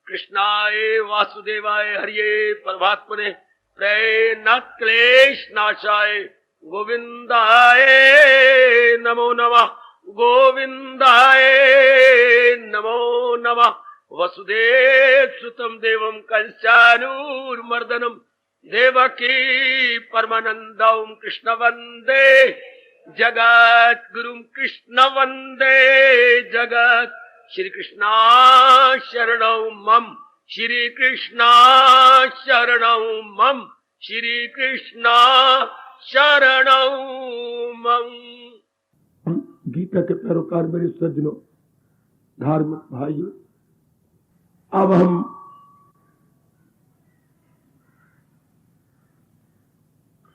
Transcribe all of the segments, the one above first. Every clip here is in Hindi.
कृष्णाय वासुदेवाय हरिये परमात्मने प्रेरणात् क्लेश नाशाय गोविंदाय नमो नमः। गोविंदाय नमो नमः। वसुदेव सुतं देवं कंसानुर्मर्दनं देवकी परमानंदं कृष्ण वंदे जगत गुरुं कृष्ण वंदे जगत। श्री कृष्णा शरणं मम श्री कृष्णा शरणं मम श्री कृष्णा शरणं मम। गीता के पैरोकार मेरे सज्जनों, धार्मिक भाइयों, अब हम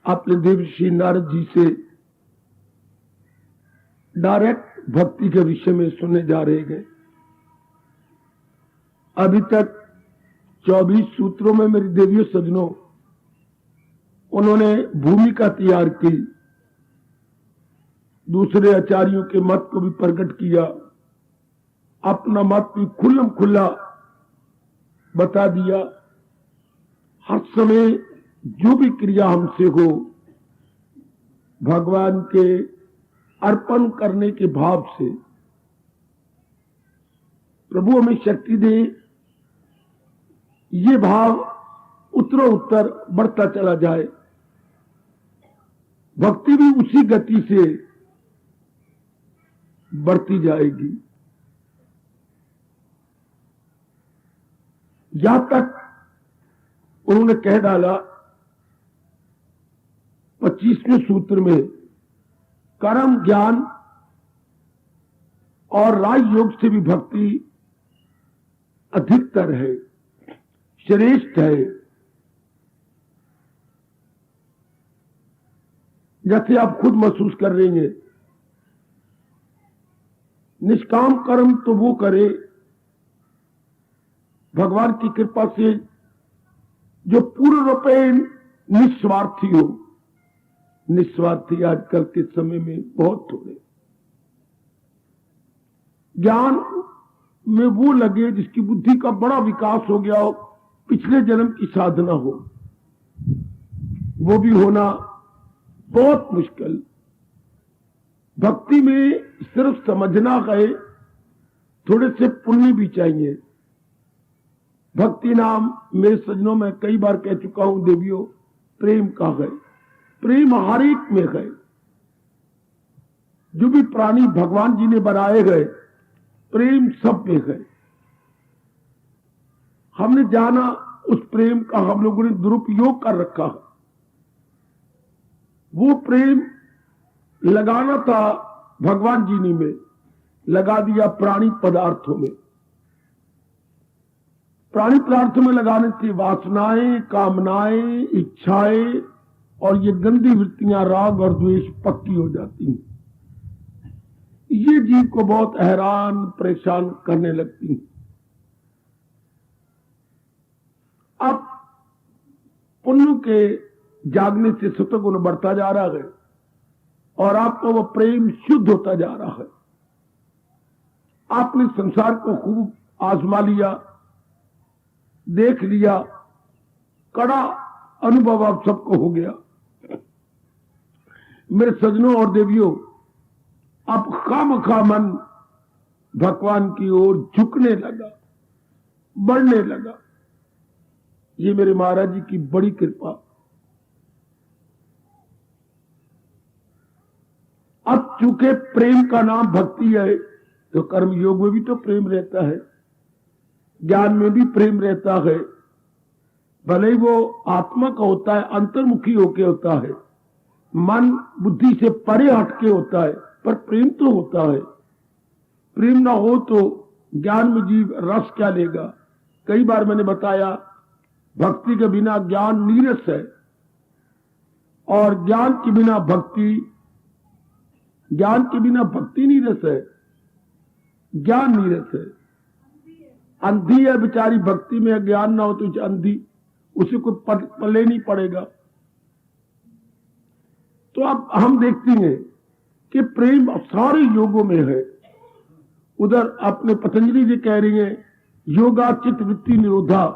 अपने देवर्षि नारद जी से डायरेक्ट भक्ति के विषय में सुनने जा रहे हैं। अभी तक 24 सूत्रों में मेरी देवियों सज्जनों उन्होंने भूमिका तैयार की, दूसरे आचार्यों के मत को भी प्रकट किया, अपना मत भी खुल्लम खुल्ला बता दिया। हर समय जो भी क्रिया हमसे हो भगवान के अर्पण करने के भाव से, प्रभु हमें शक्ति दे, ये भाव उत्तरोत्तर बढ़ता चला जाए, भक्ति भी उसी गति से बढ़ती जाएगी। यहां तक उन्होंने कह डाला 25वें सूत्र में, कर्म ज्ञान और राज योग से भी भक्ति अधिकतर है, श्रेष्ठ है। जैसे आप खुद महसूस कर रहे हैं, निष्काम कर्म तो वो करे भगवान की कृपा से जो पूर्ण रूपे निस्वार्थी हो। निस्वार्थी आजकल के समय में बहुत थोड़े। ज्ञान में वो लगे जिसकी बुद्धि का बड़ा विकास हो गया हो, पिछले जन्म की साधना हो, वो भी होना बहुत मुश्किल। भक्ति में सिर्फ समझना है, थोड़े से पुण्य भी चाहिए। भक्ति नाम मेरे सज्जनों में कई बार कह चुका हूं देवियों, प्रेम का है। प्रेम हर एक में है। जो भी प्राणी भगवान जी ने बनाए गए, प्रेम सब में है। हमने जाना उस प्रेम का हम लोगों ने दुरुपयोग कर रखा है। वो प्रेम लगाना था भगवान जी ने में, लगा दिया प्राणी पदार्थों में। प्राणी पदार्थों में लगाने से वासनाएं, कामनाएं, इच्छाएं और ये गंदी वृत्तियां राग और द्वेष पक्की हो जाती हैं। ये जीव को बहुत हैरान परेशान करने लगती हैं। अब पुण्य के जागने से सतगुण बढ़ता जा रहा है और आपका वो प्रेम शुद्ध होता जा रहा है। आपने संसार को खूब आजमा लिया, देख लिया, कड़ा अनुभव आप सबको हो गया। मेरे सज्जनों और देवियों, अब खामखा मन भगवान की ओर झुकने लगा, बढ़ने लगा। ये मेरे महाराज जी की बड़ी कृपा। अब चूंकि प्रेम का नाम भक्ति है, तो कर्म योग में भी तो प्रेम रहता है, ज्ञान में भी प्रेम रहता है। भले ही वो आत्मा का होता है, अंतर्मुखी होके होता है, मन बुद्धि से परे हटके होता है, पर प्रेम तो होता है। प्रेम ना हो तो ज्ञान में जीव रस क्या लेगा। कई बार मैंने बताया, भक्ति के बिना ज्ञान नीरस है और ज्ञान के बिना भक्ति, ज्ञान के बिना भक्ति नीरस है, ज्ञान नीरस है। अंधी है बेचारी, भक्ति में ज्ञान ना हो तो अंधी, उसे कोई पल्ले नहीं पड़ेगा। तो अब हम देखते हैं कि प्रेम सारे योगों में है। उधर अपने पतंजलि जी कह रही हैं योगा चित्त वृत्ति निरोधा,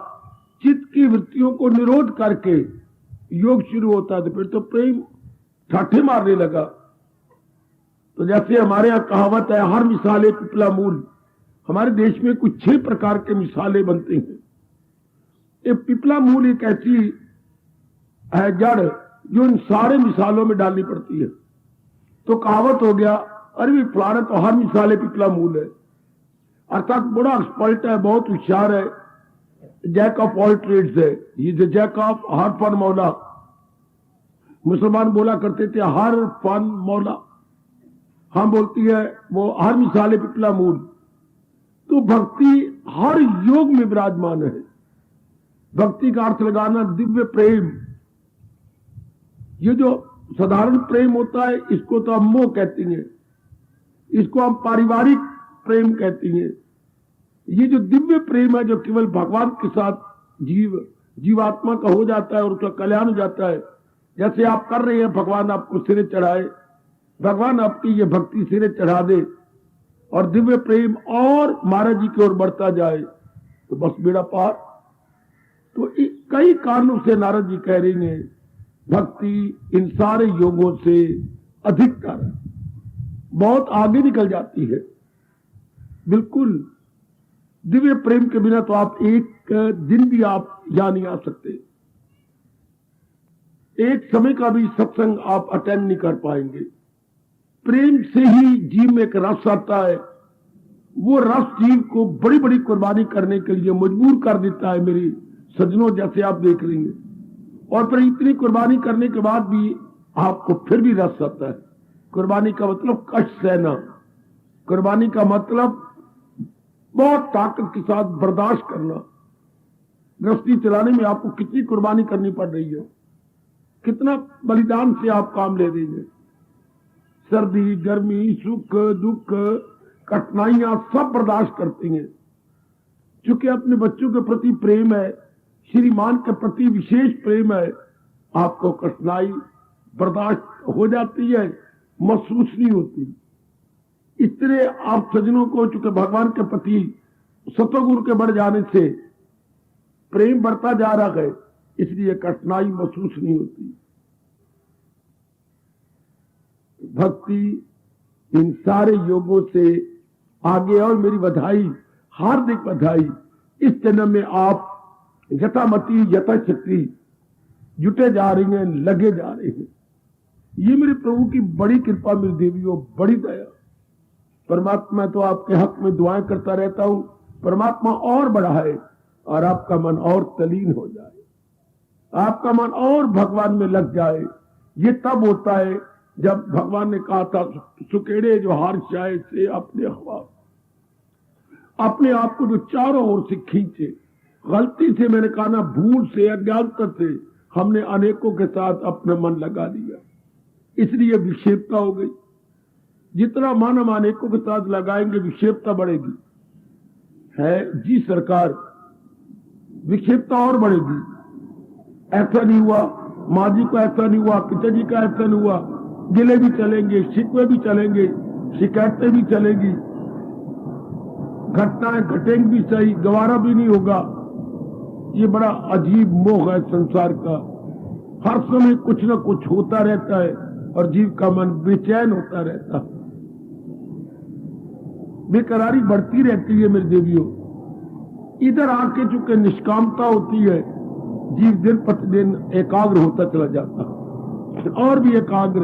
चित्त की वृत्तियों को निरोध करके योग शुरू होता है। तो फिर तो प्रेम ठाठे मारने लगा। तो जैसे हमारे यहाँ कहावत है, हर मिसाले पिपला मूल। हमारे देश में कुछ 6 प्रकार के मिसालें बनते हैं। ये पिपला मूल एक ऐसी है जड़ जो इन सारे मिसालों में डालनी पड़ती है। तो कहावत हो गया, अरे भी फलाना तो हर मिसाले पिपला मूल है, अर्थात बड़ा एक्सपर्ट है, बहुत होशियार है, जैक ऑफ ऑल ट्रेड्स है, ये जैक ऑफ हर फन मौला। मुसलमान बोला करते थे हर फन मौला, हम बोलती है वो हर मिसाले पिपला मूल। तो भक्ति हर योग में विराजमान है। भक्ति का अर्थ लगाना दिव्य प्रेम। ये जो साधारण प्रेम होता है इसको तो हम मोह कहती हैं, इसको हम पारिवारिक प्रेम कहती हैं। ये जो दिव्य प्रेम है जो केवल भगवान के साथ जीवात्मा का हो जाता है और उसका कल्याण हो जाता है। जैसे आप कर रहे हैं, भगवान आपको सिरे चढ़ाए, भगवान आपकी ये भक्ति सिरे चढ़ा दे और दिव्य प्रेम और महाराज जी की ओर बढ़ता जाए तो बस बेड़ा पार। तो कई कारणों से नारद जी कह रही हैं भक्ति इन सारे योगों से अधिकतर है, बहुत आगे निकल जाती है। बिल्कुल दिव्य प्रेम के बिना तो आप एक दिन भी आप यहां नहीं आ सकते, एक समय का भी सत्संग आप अटेंड नहीं कर पाएंगे। प्रेम से ही जीव में एक रस आता है, वो रस जीव को बड़ी बड़ी कुर्बानी करने के लिए मजबूर कर देता है। मेरी सज्जनों, जैसे आप देख रही हैं, और फिर इतनी कुर्बानी करने के बाद भी आपको फिर भी रस आता है। कुर्बानी का मतलब कष्ट सहना, कुर्बानी का मतलब बहुत ताकत के साथ बर्दाश्त करना। गृहस्थी चलाने में आपको कितनी कुर्बानी करनी पड़ रही है, कितना बलिदान से आप काम ले रही हैं। सर्दी गर्मी सुख दुख कठिनाइयां सब बर्दाश्त करती हैं। चूंकि अपने बच्चों के प्रति प्रेम है, श्रीमान के प्रति विशेष प्रेम है, आपको कठिनाई बर्दाश्त हो जाती है, महसूस नहीं होती। इतने आप सज्जनों को चूंकि भगवान के प्रति सतगुरु के बढ़ जाने से प्रेम बढ़ता जा रहा है, इसलिए कठिनाई महसूस नहीं होती। भक्ति इन सारे योगों से आगे। और मेरी बधाई, हार्दिक बधाई, इस जन्म में आप यथामति यथाशक्ति जुटे जा रही हैं, लगे जा रहे हैं। ये मेरे प्रभु की बड़ी कृपा, मेरी देवियों, बड़ी दया। परमात्मा तो आपके हक में दुआएं करता रहता हूं, परमात्मा और बढ़ाए और आपका मन और तलीन हो जाए, आपका मन और भगवान में लग जाए। ये तब होता है जब भगवान ने कहा था, सुकेड़े जो हार जाए से अपने हवा, अपने आप को जो चारों ओर से खींचे। गलती से मैंने कहा ना, भूल से, अज्ञानता से हमने अनेकों के साथ अपना मन लगा दिया, इसलिए विक्षेपता हो गई। जितना मन हम अनेकों के साथ लगाएंगे विक्षेपता बढ़ेगी। है जी सरकार, विक्षेपता और बढ़ेगी। ऐसा नहीं हुआ, माँ जी को ऐसा नहीं हुआ, पिताजी का ऐसा नहीं हुआ, गिले भी चलेंगे, शिकवे भी चलेंगे, शिकायतें भी चलेगी, घटनाएं घटेंगी भी, सही गवारा भी नहीं होगा। ये बड़ा अजीब मोह है संसार का। हर समय कुछ न कुछ होता रहता है और जीव का मन बेचैन होता रहता है, बेकरारी बढ़ती रहती है। मेरे देवियों, इधर आके चूंकि निष्कामता होती है, जीव दिन प्रतिदिन एकाग्र होता चला जाता है, और भी एकाग्र,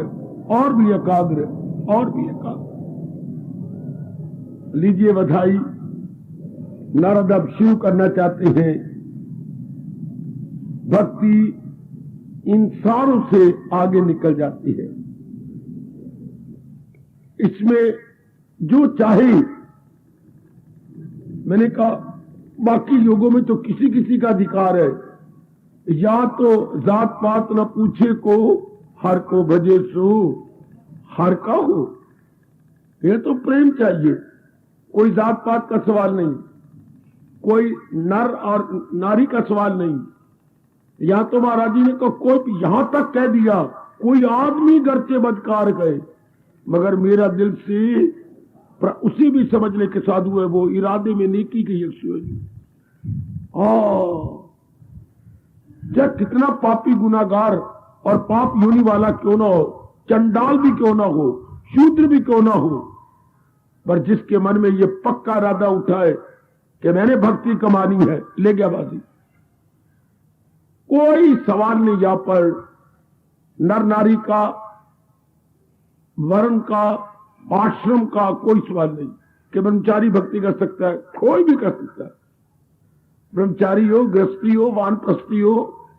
और भी एकाग्र, और भी एकाग्र। लीजिए बधाई। नारद अब शुरू करना चाहते हैं। भक्ति इन सारों से आगे निकल जाती है। इसमें जो चाहे, मैंने कहा बाकी योगों में तो किसी किसी का अधिकार है, या तो जात पात न पूछे को, हर को भजे सो हर का हो। ये तो प्रेम चाहिए, कोई जात पात का सवाल नहीं, कोई नर और नारी का सवाल नहीं। या तो महाराज जी ने तो कोई यहां तक कह दिया, कोई आदमी घर से बदकार गए, मगर मेरा दिल से उसी भी समझ ले कि साधु है वो, इरादे में नेकी की यक्षी। चाहे कितना पापी गुनाहगार और पाप योनि वाला क्यों ना हो, चंडाल भी क्यों ना हो, शूद्र भी क्यों ना हो, पर जिसके मन में ये पक्का इरादा उठा है कि मैंने भक्ति कमानी है, ले गया बाजी। कोई सवाल नहीं यहां पर नर नारी का, वर्ण का, आश्रम का कोई सवाल नहीं कि ब्रह्मचारी भक्ति कर सकता है, कोई भी कर सकता है। ब्रह्मचारी हो, गृहस्थी हो, वानप्रस्थी हो,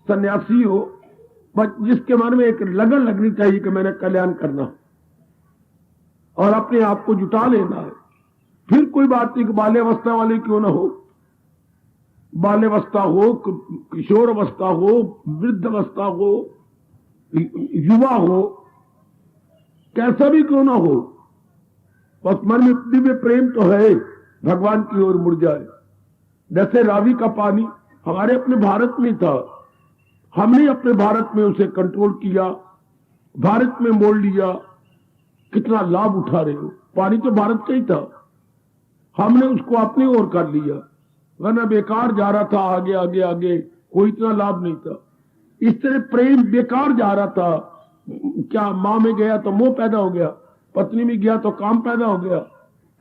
सन्यासी हो, बस जिसके मन में एक लगन लगनी चाहिए कि मैंने कल्याण करना और अपने आप को जुटा लेना है। फिर कोई बात नहीं कि बाल्यावस्था वाले क्यों ना हो, बाल्यावस्था हो, किशोर अवस्था हो, वृद्ध अवस्था हो, युवा हो, कैसा भी क्यों ना हो, बस मन में दिव्य प्रेम तो है, भगवान की ओर मुड़ जाए। जैसे रावी का पानी हमारे अपने भारत में था, हमने अपने भारत में उसे कंट्रोल किया, भारत में मोड़ लिया, कितना लाभ उठा रहे हो। पानी तो भारत का ही था, हमने उसको अपनी ओर कर लिया, वरना बेकार जा रहा था, आगे आगे आगे कोई इतना लाभ नहीं था। इस तरह प्रेम बेकार जा रहा था। क्या मां में गया तो मोह पैदा हो गया, पत्नी में गया तो काम पैदा हो गया,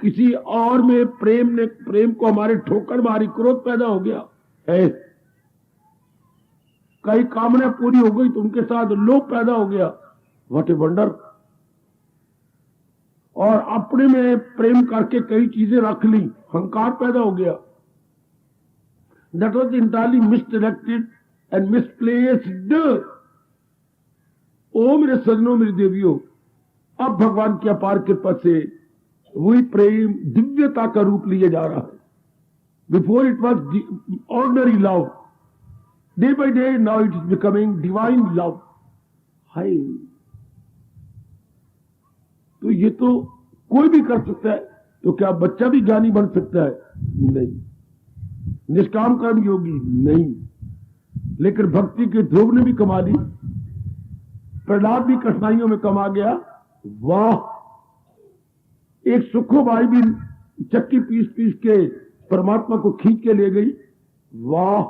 किसी और में प्रेम को हमारे ठोकर मारी, क्रोध पैदा हो गया है। कई कामना पूरी हो गई तो उनके साथ लोभ पैदा हो गया, व्हाट ए वंडर। और अपने में प्रेम करके कई चीजें रख ली, अहंकार पैदा हो गया। That was entirely misdirected and misplaced. ओ मेरे सज्जनों, मेरी देवियों, अब भगवान की अपार कृपा से वही प्रेम दिव्यता का रूप लिए जा रहा है। Before it was ordinary love, day by day now it is becoming divine love. हाय, तो ये तो कोई भी कर सकता है, तो क्या बच्चा भी ज्ञानी बन सकता है? नहीं। निष्काम कर्म योगी? नहीं। लेकिन भक्ति के ध्रुव ने भी कमा ली, प्रहलाद भी कठिनाइयों में कमा गया। वाह, एक सुखोबाई भी चक्की पीस पीस के परमात्मा को खींच के ले गई। वाह,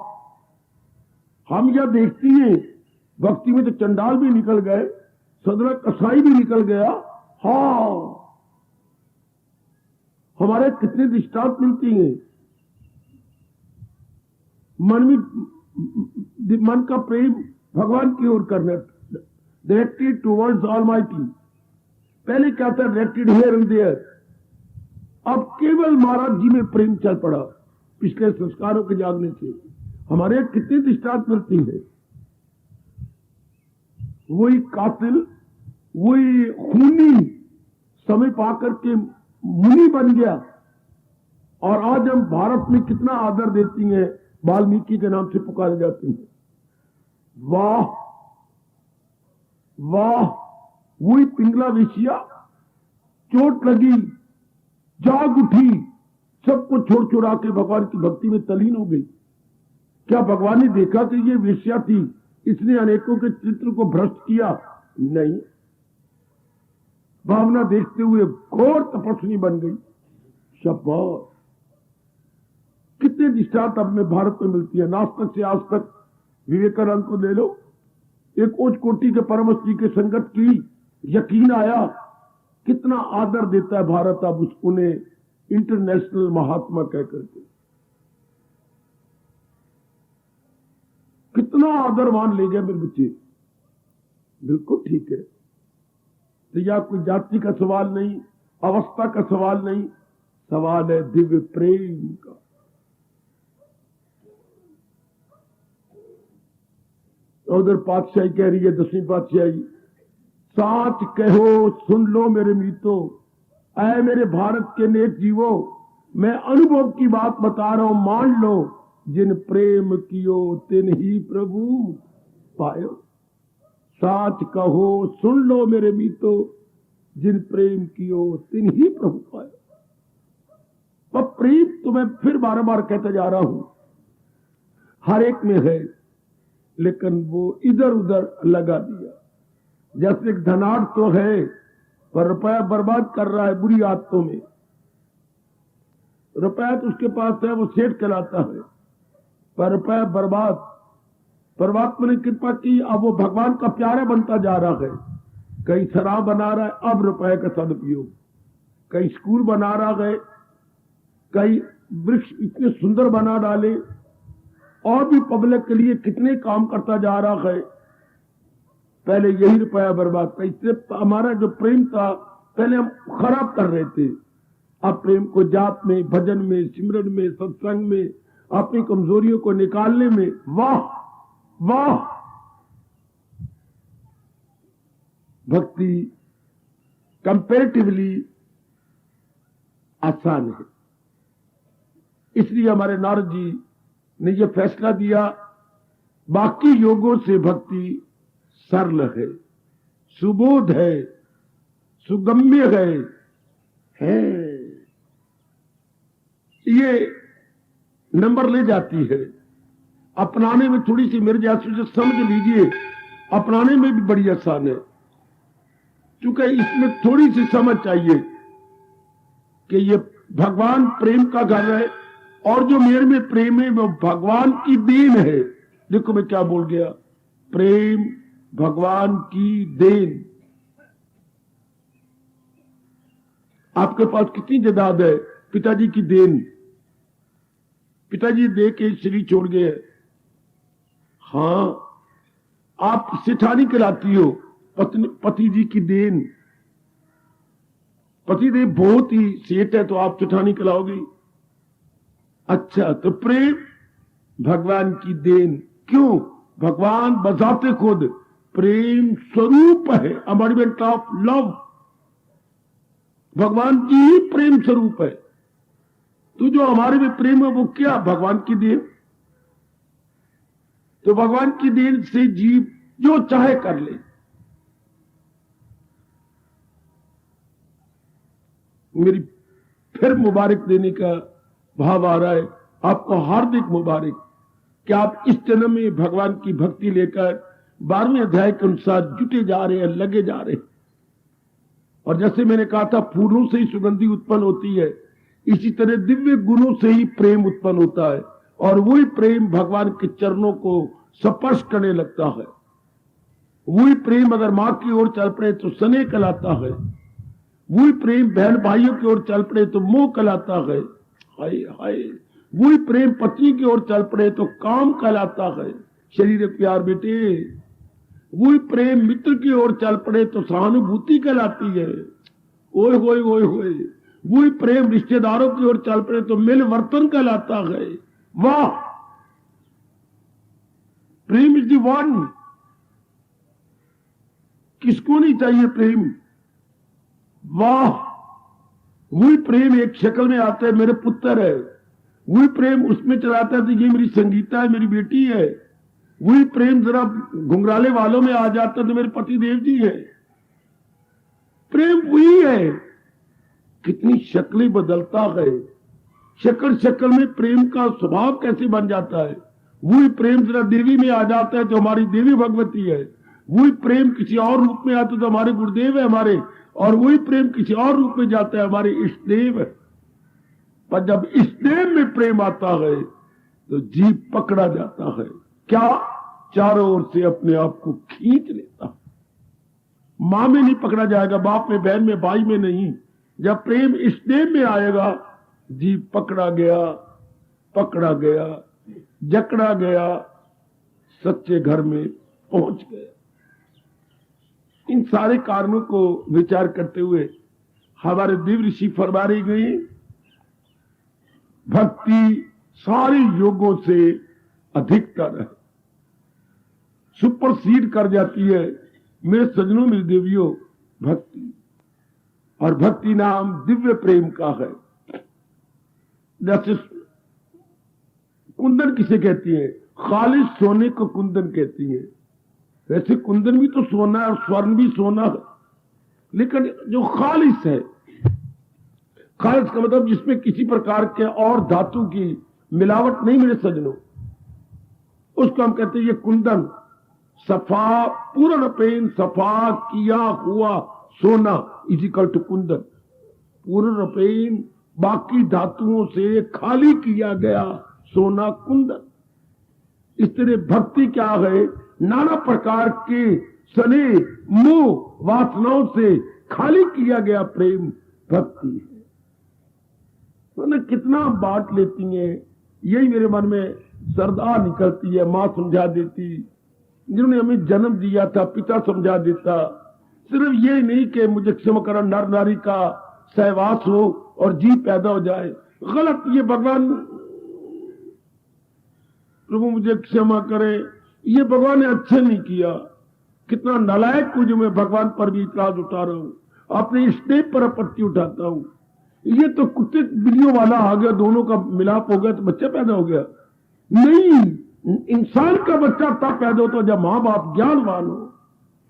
हम यह देखती हैं भक्ति में तो चंडाल भी निकल गए, सदरा कसाई भी निकल गया। हाँ, हमारे कितने दृष्टांत मिलती हैं। मन का प्रेम भगवान की ओर करना, डायरेक्टेड टुवर्ड्स ऑलमाइटी। पहले क्या था, डायरेक्टेड हियर एंड देयर। अब केवल महाराज जी में प्रेम चल पड़ा पिछले संस्कारों के जागने से। हमारे कितने दृष्टांत मिलती है। वही कातिल, वही खूनी समय पाकर के मुनि बन गया। और आज हम भारत में कितना आदर देती हैं, वाल्मीकि के नाम से पुकारे जाते हैं। वाह वाह, वही पिंगला वेश्या चोट लगी, जाग उठी, सबको छोड़ छोड़ा के भगवान की भक्ति में तलीन हो गई। क्या भगवान ने देखा कि ये वेश्या थी, इसने अनेकों के चित्र को भ्रष्ट किया? नहीं। भावना देखते हुए घोर तपस्वी बन गई। शाबाश, कितने दृष्टांत अब में भारत में मिलती है। नास्तिक से आज तक विवेकानंद को ले लो, एक उच्च कोटि के परमहंस जी के संगत की यकीन आया, कितना आदर देता है भारत अब उन्हें इंटरनेशनल महात्मा कह करके। कितना आदरवान ले गए मेरे बच्चे। बिल्कुल ठीक है। तो यह कोई जाति का सवाल नहीं, अवस्था का सवाल नहीं, सवाल है दिव्य प्रेम का। उधर पातशाही कह रही है, 10वीं पातशाही, साच कहो सुन लो मेरे मीतो, ऐ मेरे भारत के नेक जीवो, मैं अनुभव की बात बता रहा हूं, मान लो, जिन प्रेम कियो तिन ही प्रभु पायो। साच कहो सुन लो मेरे मीतो, जिन प्रेम कियो तिन ही प्रभु पायो। पर प्रेम तो मैं फिर बार बार कहता जा रहा हूं, हर एक में है, लेकिन वो इधर उधर लगा दिया। जैसे एक धनाढ़ तो है पर रुपया बर्बाद कर रहा है बुरी आदतों में, रुपया तो उसके पास है, वो सेठ कहलाता है, पर रुपया बर्बाद। परमात्मा ने कृपा की, अब वो भगवान का प्यारा बनता जा रहा है। कहीं शराब बना रहा है, अब रुपए का सदुपयोग। कहीं स्कूल बना रहा है, कहीं वृक्ष इतने सुंदर बना डाले, और भी पब्लिक के लिए कितने काम करता जा रहा है। पहले यही रुपया बर्बाद था। इससे हमारा जो प्रेम था पहले हम खराब कर रहे थे। अब प्रेम को जाप में, भजन में, सिमरन में, सत्संग में, अपनी कमजोरियों को निकालने में, वाह वाह, भक्ति कंपैरेटिवली आसान है। इसलिए हमारे नारद जी ने यह फैसला दिया, बाकी योगों से भक्ति सरल है, सुबोध है, सुगम्य है, ये नंबर ले जाती है। अपनाने में थोड़ी सी मेरे जैसे समझ लीजिए, अपनाने में भी बड़ी आसान है, क्योंकि इसमें थोड़ी सी समझ चाहिए कि ये भगवान प्रेम का घर है, और जो मेरे में प्रेम है वो भगवान की देन है। देखो मैं क्या बोल गया, प्रेम भगवान की देन। आपके पास कितनी जायदाद है? पिताजी की देन। पिताजी दे के शरीर छोड़ गए। हाँ, आप सेठानी कहलाती हो, पति जी की देन। पतिदेव बहुत ही सेठ है तो आप सेठानी कहलाओगी। अच्छा, तो प्रेम भगवान की देन। क्यों? भगवान बजाते खुद प्रेम स्वरूप है, एम्बॉडीमेंट ऑफ लव। भगवान की ही प्रेम स्वरूप है। तो जो हमारे में प्रेम है वो क्या? भगवान की देन। तो भगवान की देन से जीव जो चाहे कर ले। मेरी फिर मुबारक देने का भाव आ रहा है, आपको हार्दिक मुबारक कि आप इस जन्म में भगवान की भक्ति लेकर 12वें अध्याय के अनुसार जुटे जा रहे हैं, लगे जा रहे हैं। और जैसे मैंने कहा था, फूलों से ही सुगंधी उत्पन्न होती है, इसी तरह दिव्य गुणों से ही प्रेम उत्पन्न होता है, और वही प्रेम भगवान के चरणों को स्पर्श करने लगता है। वही प्रेम अगर मां की ओर चल पड़े तो स्नेह कहलाता है। वही प्रेम बहन भाइयों की ओर चल पड़े तो मोह कहलाता है। हाय हाय, वही प्रेम पत्नी की ओर चल पड़े तो काम कहलाता है। शरीर प्यार बेटे, वही प्रेम मित्र की ओर चल पड़े तो सहानुभूति कहलाती है। ओए होए ओए होए, वही प्रेम रिश्तेदारों की ओर चल पड़े तो मिलवर्तन कहलाता है। वाह, प्रेम इज द वन। किसको नहीं चाहिए प्रेम? वाह, वही प्रेम एक शक्ल में आता है, मेरे पुत्र है। वही प्रेम उसमें चलाता है तो ये मेरी संगीता है, मेरी बेटी है। वही प्रेम जरा घुंघराले वालों में आ जाता है तो मेरे पति देव जी है। प्रेम वही है, कितनी शक्लें बदलता है। शक्ल शक्ल में प्रेम का स्वभाव कैसे बन जाता है। वही प्रेम जरा देवी में आ जाता है तो हमारी देवी भगवती है। वही प्रेम किसी और रूप में आता है तो हमारे गुरुदेव है हमारे, और वही प्रेम किसी और रूप में जाता है हमारे इष्ट देव है। पर जब इष्ट देव में प्रेम आता है तो जीव पकड़ा जाता है। क्या? चारों ओर से अपने आप को खींच लेता है। मां में नहीं पकड़ा जाएगा, बाप में, बहन में, भाई में नहीं। जब प्रेम इष्ट देव में आएगा, जीव पकड़ा गया, पकड़ा गया, जकड़ा गया, सच्चे घर में पहुंच गया। इन सारे कारणों को विचार करते हुए हमारे दिव्य ऋषि फरमा रही गई, भक्ति सारे योगों से अधिकतर है, सुपरसीड कर जाती है। मेरे सजनों, मेरी देवियों, भक्ति। और भक्ति नाम दिव्य प्रेम का है। जैसे कुंदन किसे कहती है? खालिश सोने को कुंदन कहती है। वैसे कुंदन भी तो सोना है और स्वर्ण भी सोना है, लेकिन जो खालिश है, खालिश का मतलब जिसमें किसी प्रकार के और धातु की मिलावट नहीं, मेरे सजनों, उसको हम कहते हैं ये कुंदन। सफा, पूर्ण पेन, सफा किया हुआ सोना इज इक्वल टू कुंदन। पूर्ण पेन, बाकी धातुओं से खाली किया गया सोना कुंदन। इस तरह भक्ति क्या है, नाना प्रकार के सने मोह वासनाओं से खाली किया गया प्रेम भक्ति है। तो कितना बांट लेती है, यही मेरे मन में श्रद्धा निकलती है। माँ समझा देती, जिन्होंने हमें जन्म दिया था पिता समझा देता, सिर्फ ये नहीं कि मुझे क्षमा करा नर नारी का सहवास हो और जीव पैदा हो जाए, गलत। ये भगवान, प्रभु मुझे क्षमा करे, ये भगवान ने अच्छा नहीं किया। कितना नालायक हूं जो मैं भगवान पर भी इतराज उठा रहा हूं, अपने स्टेप पर आपत्ति उठाता हूं। ये तो कुत्ते बिल्लियों वाला आ गया, दोनों का मिलाप हो गया तो बच्चा पैदा हो गया। नहीं, इंसान का बच्चा तब पैदा होता जब माँ बाप ज्ञानवान हो,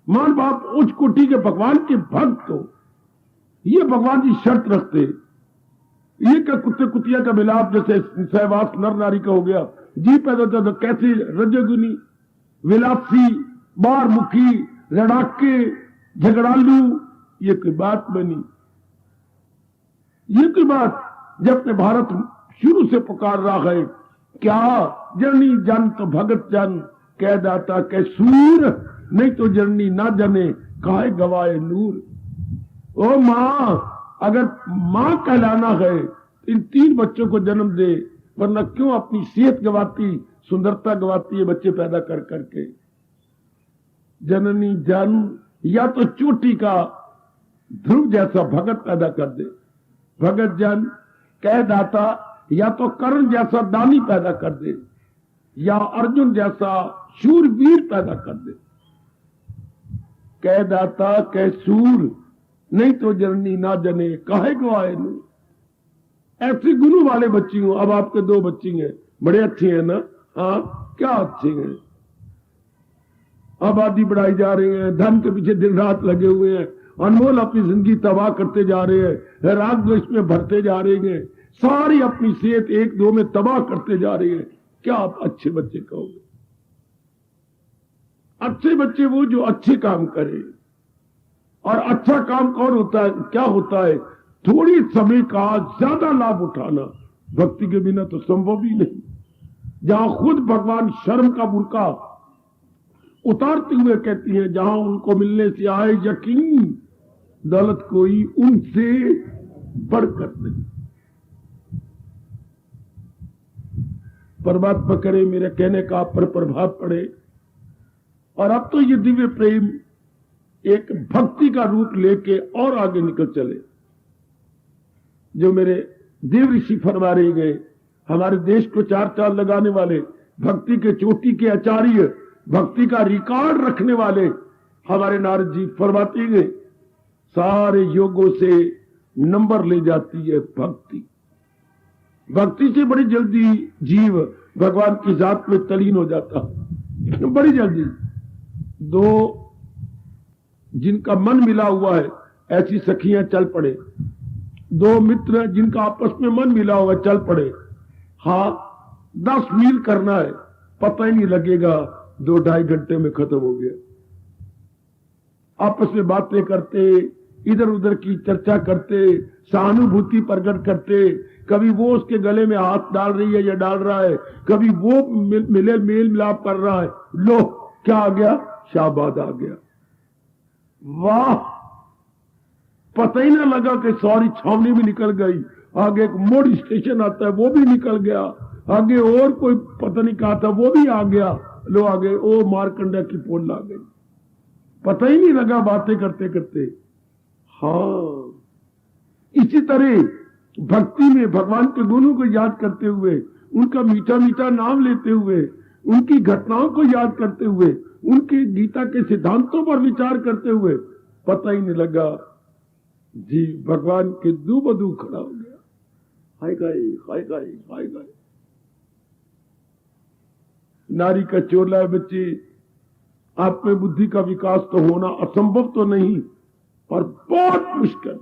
माँ बाप उच्च कोटि के भगवान के भक्त हो। ये भगवान जी शर्त रखते। ये क्या कुत्ते कुतिया का मिलाप जैसे सहवास नर नारी का हो गया, जी पैदा होता तो कैसी रजोगुनी विलासी बार मुखी रड़ाके झगड़ालू, ये कोई बात बनी? ये कोई बात? जब अपने भारत शुरू से पुकार रहा है, क्या जननी जन तो भगत जन कह दाता कह सूर, नहीं तो जननी ना जने काहे गवाए नूर। ओ माँ, अगर माँ कहलाना है इन 3 बच्चों को जन्म दे, वरना क्यों अपनी सेहत गवाती, सुंदरता गवाती है बच्चे पैदा कर करके। जननी जन या तो चोटी का ध्रुव जैसा भगत पैदा कर दे, भगत जन कह दाता, या तो कर्ण जैसा दानी पैदा कर दे, या अर्जुन जैसा शूरवीर पैदा कर दे। कह दाता कह सूर, नहीं तो जननी ना जने काहे गवाए नू। ऐसे गुरु वाले बच्ची हूं। अब आपके 2 बच्ची हैं, बड़े अच्छे हैं ना? हाँ, क्या अच्छे हैं। आबादी बढ़ाई जा रही है, धन के पीछे दिन रात लगे हुए हैं, अनमोल अपनी जिंदगी तबाह करते जा रहे हैं, राग द्वेष में भरते जा रहे हैं, सारी अपनी सेहत 1-2 में तबाह करते जा रहे हैं। क्या आप अच्छे बच्चे कहोगे? अच्छे बच्चे वो जो अच्छे काम करे। और अच्छा काम कौन होता है? क्या होता है? थोड़ी समय का ज्यादा लाभ उठाना। भक्ति के बिना तो संभव ही नहीं। जहां खुद भगवान शर्म का बुर्का उतारते हुए कहती हैं, जहां उनको मिलने से आए यकीन, दौलत कोई उनसे बढ़कर नहीं। परमात्मा करे मेरे कहने का आप पर प्रभाव पड़े। और अब तो ये दिव्य प्रेम एक भक्ति का रूप लेके और आगे निकल चले। जो मेरे देव ऋषि फरमा रहे गए, हमारे देश को 4 चांद लगाने वाले, भक्ति के चोटी के आचार्य, भक्ति का रिकॉर्ड रखने वाले हमारे नारद जी फरमाते गए, सारे योगों से नंबर ले जाती है भक्ति। भक्ति से बड़ी जल्दी जीव भगवान की जात में तलीन हो जाता, बड़ी जल्दी। 2 जिनका मन मिला हुआ है ऐसी सखियां चल पड़े, 2 मित्र जिनका आपस में मन मिला हुआ है चल पड़े। हाँ, 10 मील करना है, पता ही नहीं लगेगा, 2-2.5 घंटे में खत्म हो गया। आपस में बातें करते, इधर उधर की चर्चा करते, सहानुभूति प्रकट करते, कभी वो उसके गले में हाथ डाल रही है या डाल रहा है, कभी वो मेल मिलाप कर रहा है। लो क्या आ गया? शाबाद आ गया। वाह, पता ही ना लगा कि सॉरी छावनी भी निकल गई, आगे एक मोड़ स्टेशन आता है वो भी निकल गया, आगे और कोई पता नहीं कहा था वो भी आ गया। लो आगे ओ मारकंडा की पोल आ गई, पता ही नहीं लगा बातें करते करते। हाँ, इसी तरह भक्ति में भगवान के गुणों को याद करते हुए, उनका मीठा मीठा नाम लेते हुए, उनकी घटनाओं को याद करते हुए, उनके गीता के सिद्धांतों पर विचार करते हुए, पता ही नहीं लगा जी भगवान के दू बदू खड़ा हो गया। हाय गाय हाय गाय हाय गाय। नारी का चोला है बच्चे, आप में बुद्धि का विकास तो होना असंभव तो नहीं, पर बहुत मुश्किल।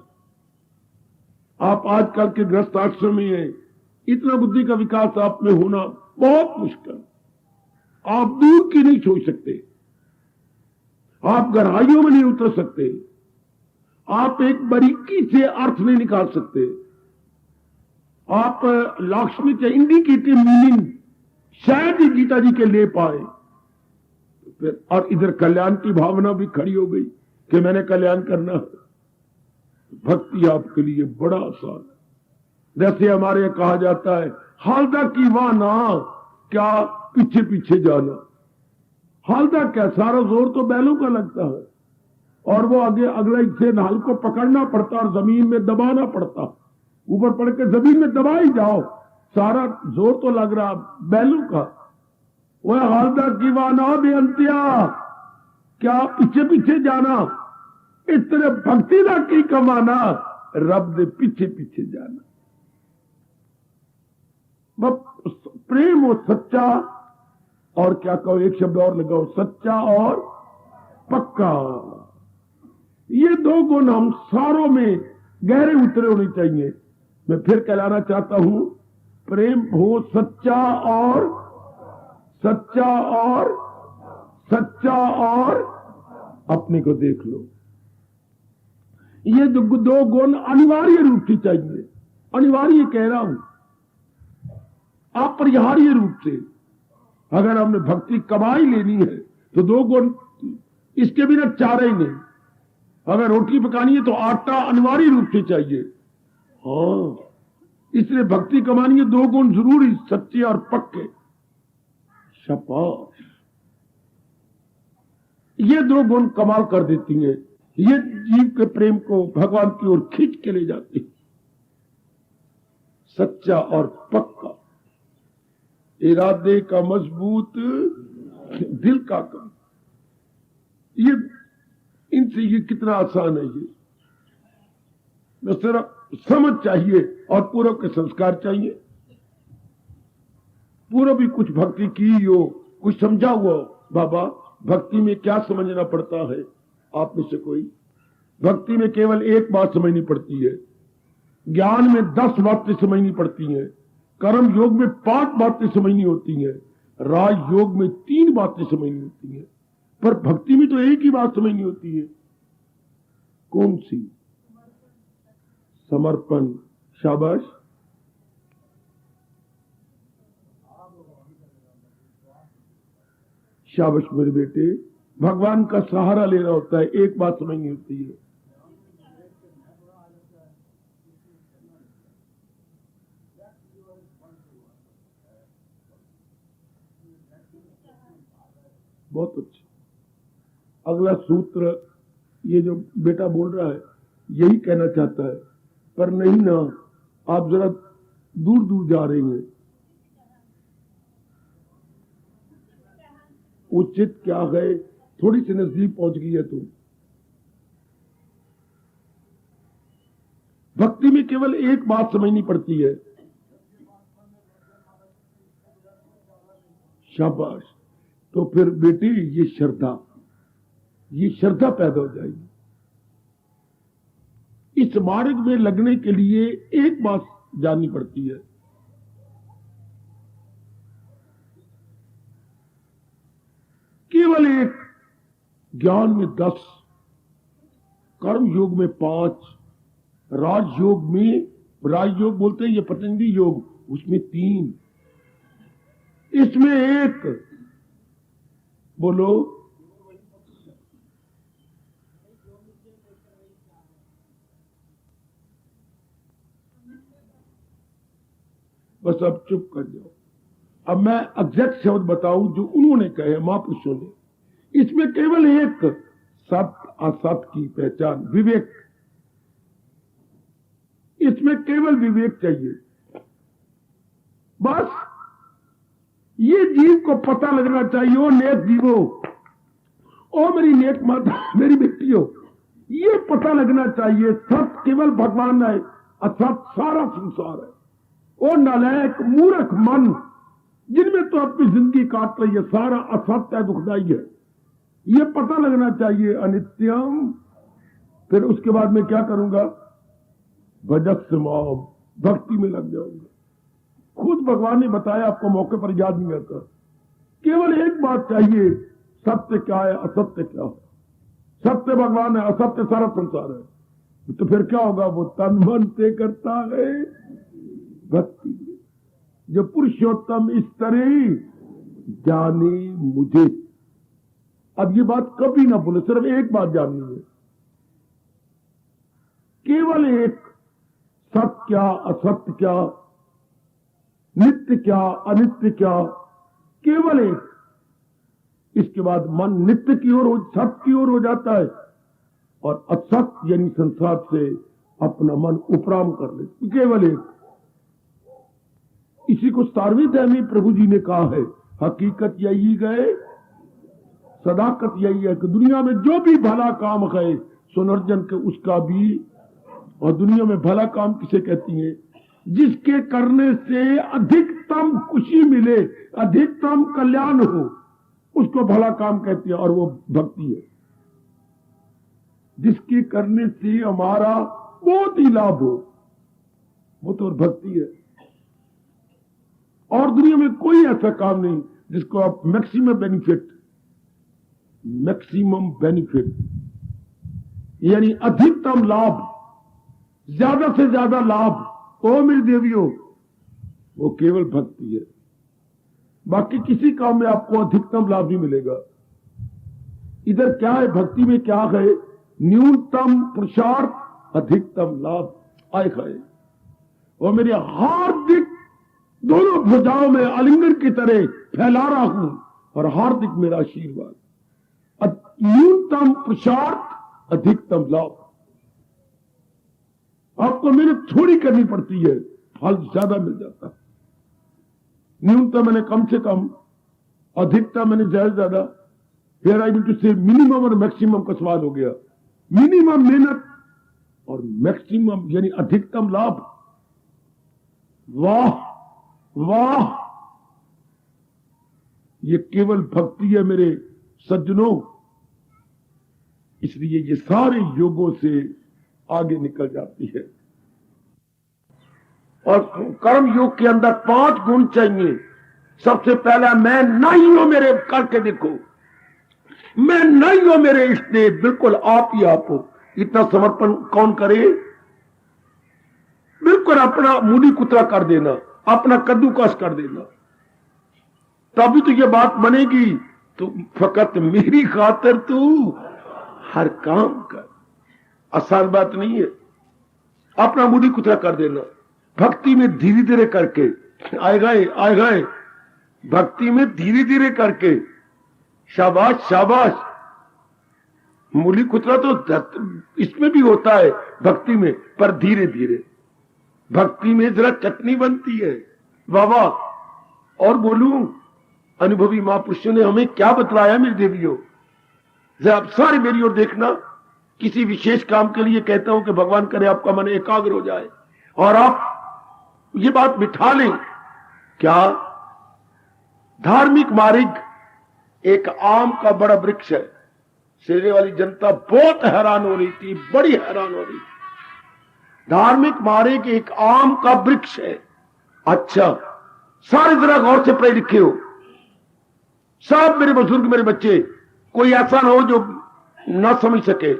आप आजकल के ग्रस्त आश्रम में हैं, इतना बुद्धि का विकास आप में होना बहुत मुश्किल। आप दूर की नहीं सोच सकते, आप गहराइयों में नहीं उतर सकते, आप एक बारीकी से अर्थ नहीं निकाल सकते। आप लक्ष्मी के इंडिकेटिव मीनिंग शायद ही गीता जी के ले पाए। फिर और इधर कल्याण की भावना भी खड़ी हो गई कि मैंने कल्याण करना है। भक्ति आपके लिए बड़ा आसान है। जैसे हमारे यहाँ कहा जाता है, हालदा की वाना, क्या पीछे पीछे जाना। हालदा क्या, सारा जोर तो बैलों का लगता है और वो आगे अगले से नाल को पकड़ना पड़ता और जमीन में दबाना पड़ता। ऊपर पड़ के जमीन में दबा ही जाओ, सारा जोर तो लग रहा बैलों का। वह हालदा की वाना बेअंतिया, क्या पीछे पीछे जाना। इस तरह भक्ति का की कमाना, रब दे पीछे पीछे जाना। प्रेम हो सच्चा, और क्या कहो, एक शब्द और लगाओ, सच्चा और पक्का। ये दो गुण हम सारों में गहरे उतरे होने चाहिए। मैं फिर कहलाना चाहता हूं, प्रेम हो सच्चा और सच्चा और सच्चा और अपने को देख लो। ये दो गुण अनिवार्य रूप से चाहिए। अनिवार्य कह रहा हूं, अपरिहार्य रूप से। अगर हमने भक्ति कमाई लेनी है तो दो गुण, इसके बिना चारा ही नहीं। अगर रोटी पकानी है तो आटा अनिवार्य रूप से चाहिए। हाँ, इसलिए भक्ति कमानी है, दो गुण जरूरी, सच्चे और पक्के। शाबाश, ये दो गुण कमाल कर देती हैं। ये जीव के प्रेम को भगवान की ओर खींच के ले जाती है। सच्चा और पक्का, इरादे का मजबूत, दिल का काम। ये इनसे ये कितना आसान है। ये बस सिर्फ समझ चाहिए और पूर्व के संस्कार चाहिए। पूर्व भी कुछ भक्ति की हो, कुछ समझा हुआ हो। बाबा, भक्ति में क्या समझना पड़ता है? आप में से कोई? भक्ति में केवल एक बात समझनी पड़ती है, ज्ञान में 10 बातें समझनी पड़ती हैं, कर्म योग में 5 बातें समझनी होती हैं, राज योग में 3 बातें समझनी होती हैं, पर भक्ति में तो एक ही बात समझनी होती है। कौन सी? समर्पण। शाबाश, शाबाश मेरे बेटे। भगवान का सहारा लेना होता है, एक बात समझनी होती है। बहुत अच्छा। अगला सूत्र, ये जो बेटा बोल रहा है यही कहना चाहता है, पर नहीं ना, आप जरा दूर दूर जा रहे हैं। उचित क्या है? थोड़ी सी नजदीक पहुंच गई है तुम। भक्ति में केवल एक बात समझनी पड़ती है। शाबाश। तो फिर बेटी, ये श्रद्धा पैदा हो जाएगी। इस मार्ग में लगने के लिए एक बात जाननी पड़ती है, केवल एक। ज्ञान में 10, कर्म योग में 5, राजयोग बोलते हैं ये पतंजलि योग, उसमें 3, इसमें 1। बोलो, बस अब चुप कर जाओ। अब मैं एग्जैक्ट शब्द बताऊं जो उन्होंने कहे, महापुरुषों ने। इसमें केवल एक, सत्य असत की पहचान, विवेक। इसमें केवल विवेक चाहिए। बस ये जीव को पता लगना चाहिए, ओ नेक जीवो, ओ मेरी नेक माता, मेरी बेटी हो, ये पता लगना चाहिए सत्य केवल भगवान है, असत सारा संसार है। ओ नालायक मूर्ख मन, जिनमें तो अपनी जिंदगी काट रही है, सारा असत्य है, दुखदाई है। ये पता लगना चाहिए, अनित्यम। फिर उसके बाद मैं क्या करूंगा? भजत माम, भक्ति में लग जाऊंगा। खुद भगवान ने बताया, आपको मौके पर याद नहीं आता। केवल एक बात चाहिए, सत्य क्या है, असत्य क्या है। सत्य भगवान है, असत्य सारा संसार है। तो फिर क्या होगा? वो तन मन से करता है, भक्ति में जो पुरुषोत्तम इस तरह जाने मुझे। अब ये बात कभी ना भूले, सिर्फ एक बात जाननी है, केवल एक, सत्य क्या असत्य क्या, नित्य क्या अनित्य क्या, केवल एक। इसके बाद मन नित्य की ओर, सत्य की ओर हो जाता है और असत्य यानी संसार से अपना मन उपराम कर ले, केवल एक। इसी को 17वीं प्रभु जी ने कहा है, हकीकत यही गए सदाकत यही है कि दुनिया में जो भी भला काम है सुनर्जन के उसका भी, और दुनिया में भला काम किसे कहती है, जिसके करने से अधिकतम खुशी मिले, अधिकतम कल्याण हो, उसको भला काम कहती है, और वो भक्ति है। जिसके करने से हमारा बहुत ही लाभ हो, वो तो भक्ति है। और दुनिया में कोई ऐसा काम नहीं जिसको आप मैक्सिमम बेनिफिट यानी अधिकतम लाभ, ज्यादा से ज्यादा लाभ, ओ मेरी देवियों, वो केवल भक्ति है। बाकी किसी काम में आपको अधिकतम लाभ नहीं मिलेगा। इधर क्या है, भक्ति में क्या है, न्यूनतम पुरुषार्थ अधिकतम लाभ आए खाए। और मेरे हार्दिक दोनों भुजाओं में आलिंगन की तरह फैला रहा हूं, और हार्दिक मेरा आशीर्वाद। न्यूनतम पुरुषार्थ अधिकतम लाभ। आपको मेहनत थोड़ी करनी पड़ती है, फल ज्यादा मिल जाता है। न्यूनतम मैंने कम से कम, अधिकतम मैंने ज्यादा। फिर आई टू से मिनिमम और मैक्सिमम का सवाल हो गया। मिनिमम मेहनत और मैक्सिमम यानी अधिकतम लाभ। वाह वाह, ये केवल भक्ति है मेरे सज्जनों। इसलिए ये सारे योगों से आगे निकल जाती है। और कर्म योग के अंदर 5 गुण चाहिए। सबसे पहला, मैं नहीं हूं मेरे, करके देखो, मैं नहीं हूं मेरे इष्ट देव, बिल्कुल आप ही आप हो। इतना समर्पण कौन करे? बिल्कुल अपना मूली कुतरा कर देना, अपना कद्दूकस कर देना, तभी तो ये बात बनेगी। तो फकत मेरी खातिर तू हर काम कर, आसान बात नहीं है। अपना मूली कुतरा कर देना, भक्ति में धीरे धीरे करके आए गए, भक्ति में धीरे धीरे करके। शाबाश शाबाश। मूली कुतरा तो इसमें भी होता है भक्ति में, पर धीरे धीरे। भक्ति में जरा चटनी बनती है। बाबा और बोलूं, अनुभवी महापुरुषों ने हमें क्या बतलाया मेरी देवियों। जरा आप सारे मेरी ओर देखना। किसी विशेष काम के लिए कहता हूं कि भगवान करे आपका मन एकाग्र हो जाए और आप ये बात बिठा लें। क्या? धार्मिक मार्ग एक आम का बड़ा वृक्ष है। शेरे वाली जनता बहुत हैरान हो रही थी, बड़ी हैरान हो रही थी। धार्मिक मार्ग एक आम का वृक्ष है। अच्छा, सारे जरा गौर से पढ़े लिखे हो, सब मेरे बुजुर्ग, मेरे बच्चे, कोई ऐसा ना हो जो ना समझ सके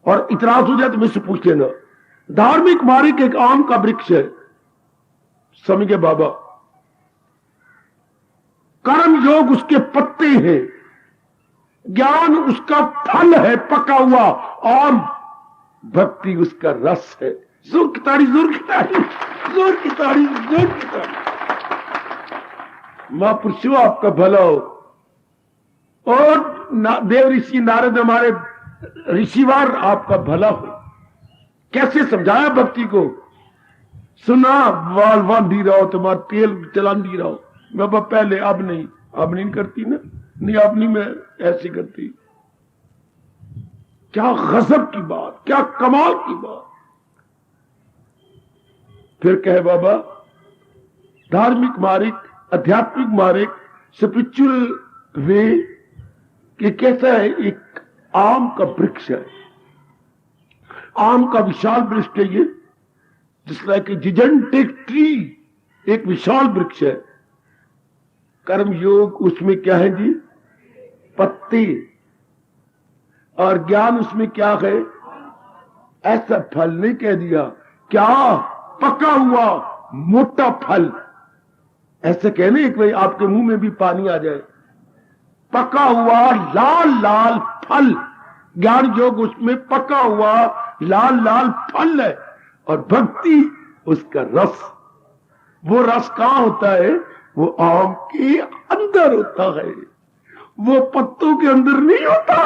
और इतराज हो जाए तो मुझसे पूछ लेना। धार्मिक मार्ग एक आम का वृक्ष है, समझे बाबा। कर्म योग उसके पत्ते हैं, ज्ञान उसका फल है पका हुआ, आम भक्ति उसका रस है। जोर की ताड़ी, जोर की ताड़ी, जोर की ताड़ी, जोर की ताड़ी। महापुरुषों आपका भला हो। और देव ऋषि नारद हमारे ऋषिवार आपका भला हो। कैसे समझाया भक्ति को, सुना वाल बांधी रहो, तुम्हारा तेल चलांदी रहो। बाबा पहले, अब नहीं करती ना, नहीं अब नहीं, मैं ऐसी करती। क्या गजब की बात, क्या कमाल की बात। फिर कहे बाबा, धार्मिक मार्ग, आध्यात्मिक मार्ग, स्पिरिचुअल वे कि कैसा है, एक आम का वृक्ष है। आम का विशाल वृक्ष है ये, जिस लाइक जिजेंटिक ट्री, एक विशाल वृक्ष है। कर्म योग उसमें क्या है जी? पत्ते। और ज्ञान उसमें क्या है? ऐसा फल नहीं कह दिया, क्या पका हुआ मोटा फल, ऐसे कहने एक भाई आपके मुंह में भी पानी आ जाए, पका हुआ लाल लाल फल, ज्ञान योग उसमें पका हुआ लाल लाल फल है, और भक्ति उसका रस। वो रस कहां होता है? वो आम के अंदर होता है, वो पत्तों के अंदर नहीं होता।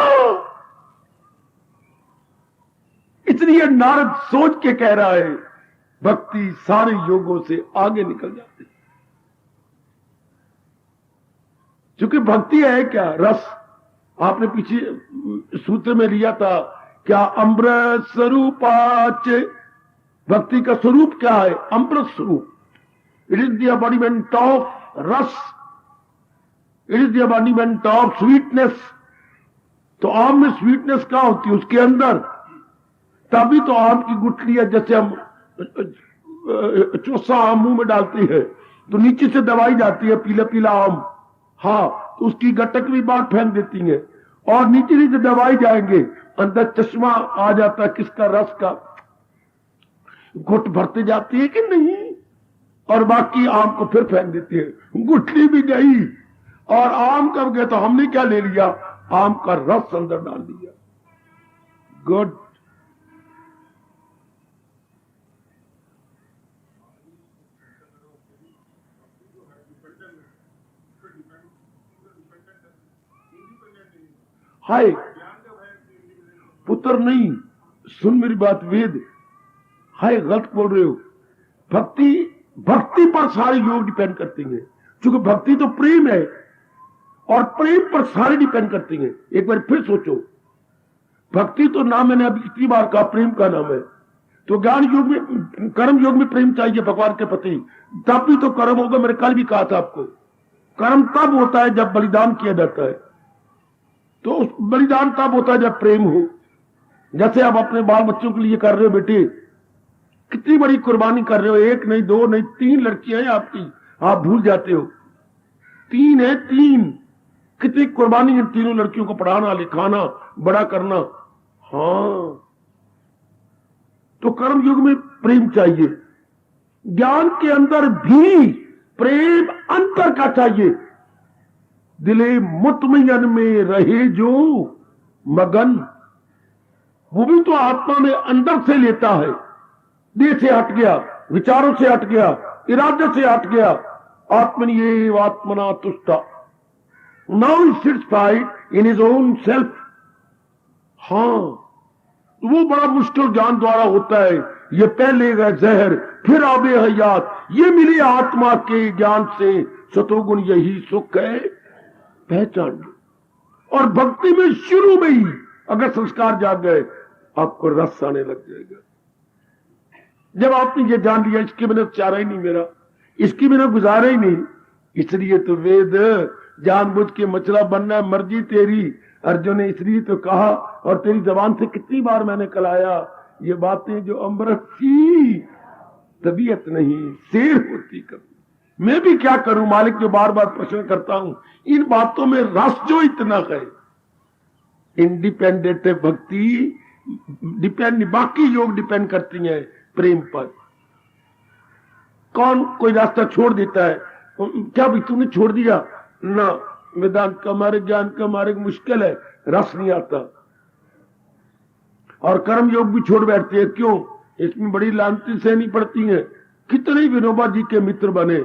इसलिए नारद सोच के कह रहा है भक्ति सारे योगों से आगे निकल जाती है, क्योंकि भक्ति है क्या? रस। आपने पीछे सूत्र में लिया था क्या? अमृत स्वरूपाच। भक्ति का स्वरूप क्या है? अमृत स्वरूप। It is the embodiment of ras, it is the embodiment of sweetness. तो आम में स्वीटनेस कहां होती है? उसके अंदर। तभी तो आम की गुठली है, जैसे हम चोसा आम मुंह में डालती है तो नीचे से दबाई जाती है, पीला पीला आम, हाँ, तो उसकी गटक भी बाहर फेंक देती है, और नीचे नीचे दबाई जाएंगे, अंदर चश्मा आ जाता है किसका? रस का। घुट भरते जाती है कि नहीं, और बाकी आम को फिर फेंक देती है। गुठली भी गई और आम कब गए? तो हमने क्या ले लिया? आम का रस अंदर डाल दिया। गुड। हाय पुत्र नहीं, सुन मेरी बात, वेद। हाय गलत बोल रहे हो। भक्ति पर सारे योग डिपेंड करते हैं, क्योंकि भक्ति तो प्रेम है, और प्रेम पर सारे डिपेंड करते हैं। एक बार फिर सोचो, भक्ति तो नाम मैंने अभी कितनी बार कहा, प्रेम का नाम है। तो ज्ञान योग में, कर्म योग में प्रेम चाहिए भगवान के प्रति, तब भी तो कर्म होगा। मैंने कल भी कहा था आपको, कर्म तब होता है जब बलिदान किया जाता है, तो उस बलिदान तब होता है जब प्रेम हो। जैसे आप अपने बाल बच्चों के लिए कर रहे हो, बेटे कितनी बड़ी कुर्बानी कर रहे हो, एक नहीं, दो नहीं, 3 लड़कियां हैं आपकी, आप भूल जाते हो। 3 है, 3। कितनी कुर्बानी है तीनों लड़कियों को पढ़ाना, लिखाना, बड़ा करना। हाँ, तो कर्म युग में प्रेम चाहिए। ज्ञान के अंदर भी प्रेम अंतर का चाहिए। दिले मुतमयन में रहे जो मगन, वो भी तो आत्मा में अंदर से लेता है। देह से हट गया, विचारों से हट गया, इरादे से हट गया। आत्मनियेव आत्मना तुष्टा, now is satisfied in his own self. हाँ, वो बड़ा मुश्किल ज्ञान द्वारा होता है। ये पहले गए जहर, फिर आबे हयात, ये मिली आत्मा के ज्ञान से। सतोगुण यही सुख है, पहचान लो। और भक्ति में शुरू में ही अगर संस्कार जाग गए, आपको रस आने लग जाएगा। जब आपने ये जान लिया इसके बिना चारा ही नहीं मेरा, इसके बिना गुजारा ही नहीं, इसलिए तो वेद जानबूझ के मछला बनना है, मर्जी तेरी। अर्जुन ने इसलिए तो कहा, और तेरी जबान से कितनी बार मैंने कलाया ये बातें जो अमृत की तबीयत नहीं, शेर होती कभी। मैं भी क्या करूं मालिक, जो बार बार प्रश्न करता हूं। इन बातों में रस जो इतना है, इंडिपेंडेंट है भक्ति, डिपेंड, बाकी योग डिपेंड करती हैं प्रेम पर। कौन कोई रास्ता छोड़ देता है? क्या भी तूने छोड़ दिया ना? वेदांत का मार्ग, ज्ञान का मार्ग मुश्किल है, रस नहीं आता। और कर्म योग भी छोड़ बैठते हैं। क्यों? इसमें बड़ी लानती सहनी पड़ती है। कितने विनोबा जी के मित्र बने,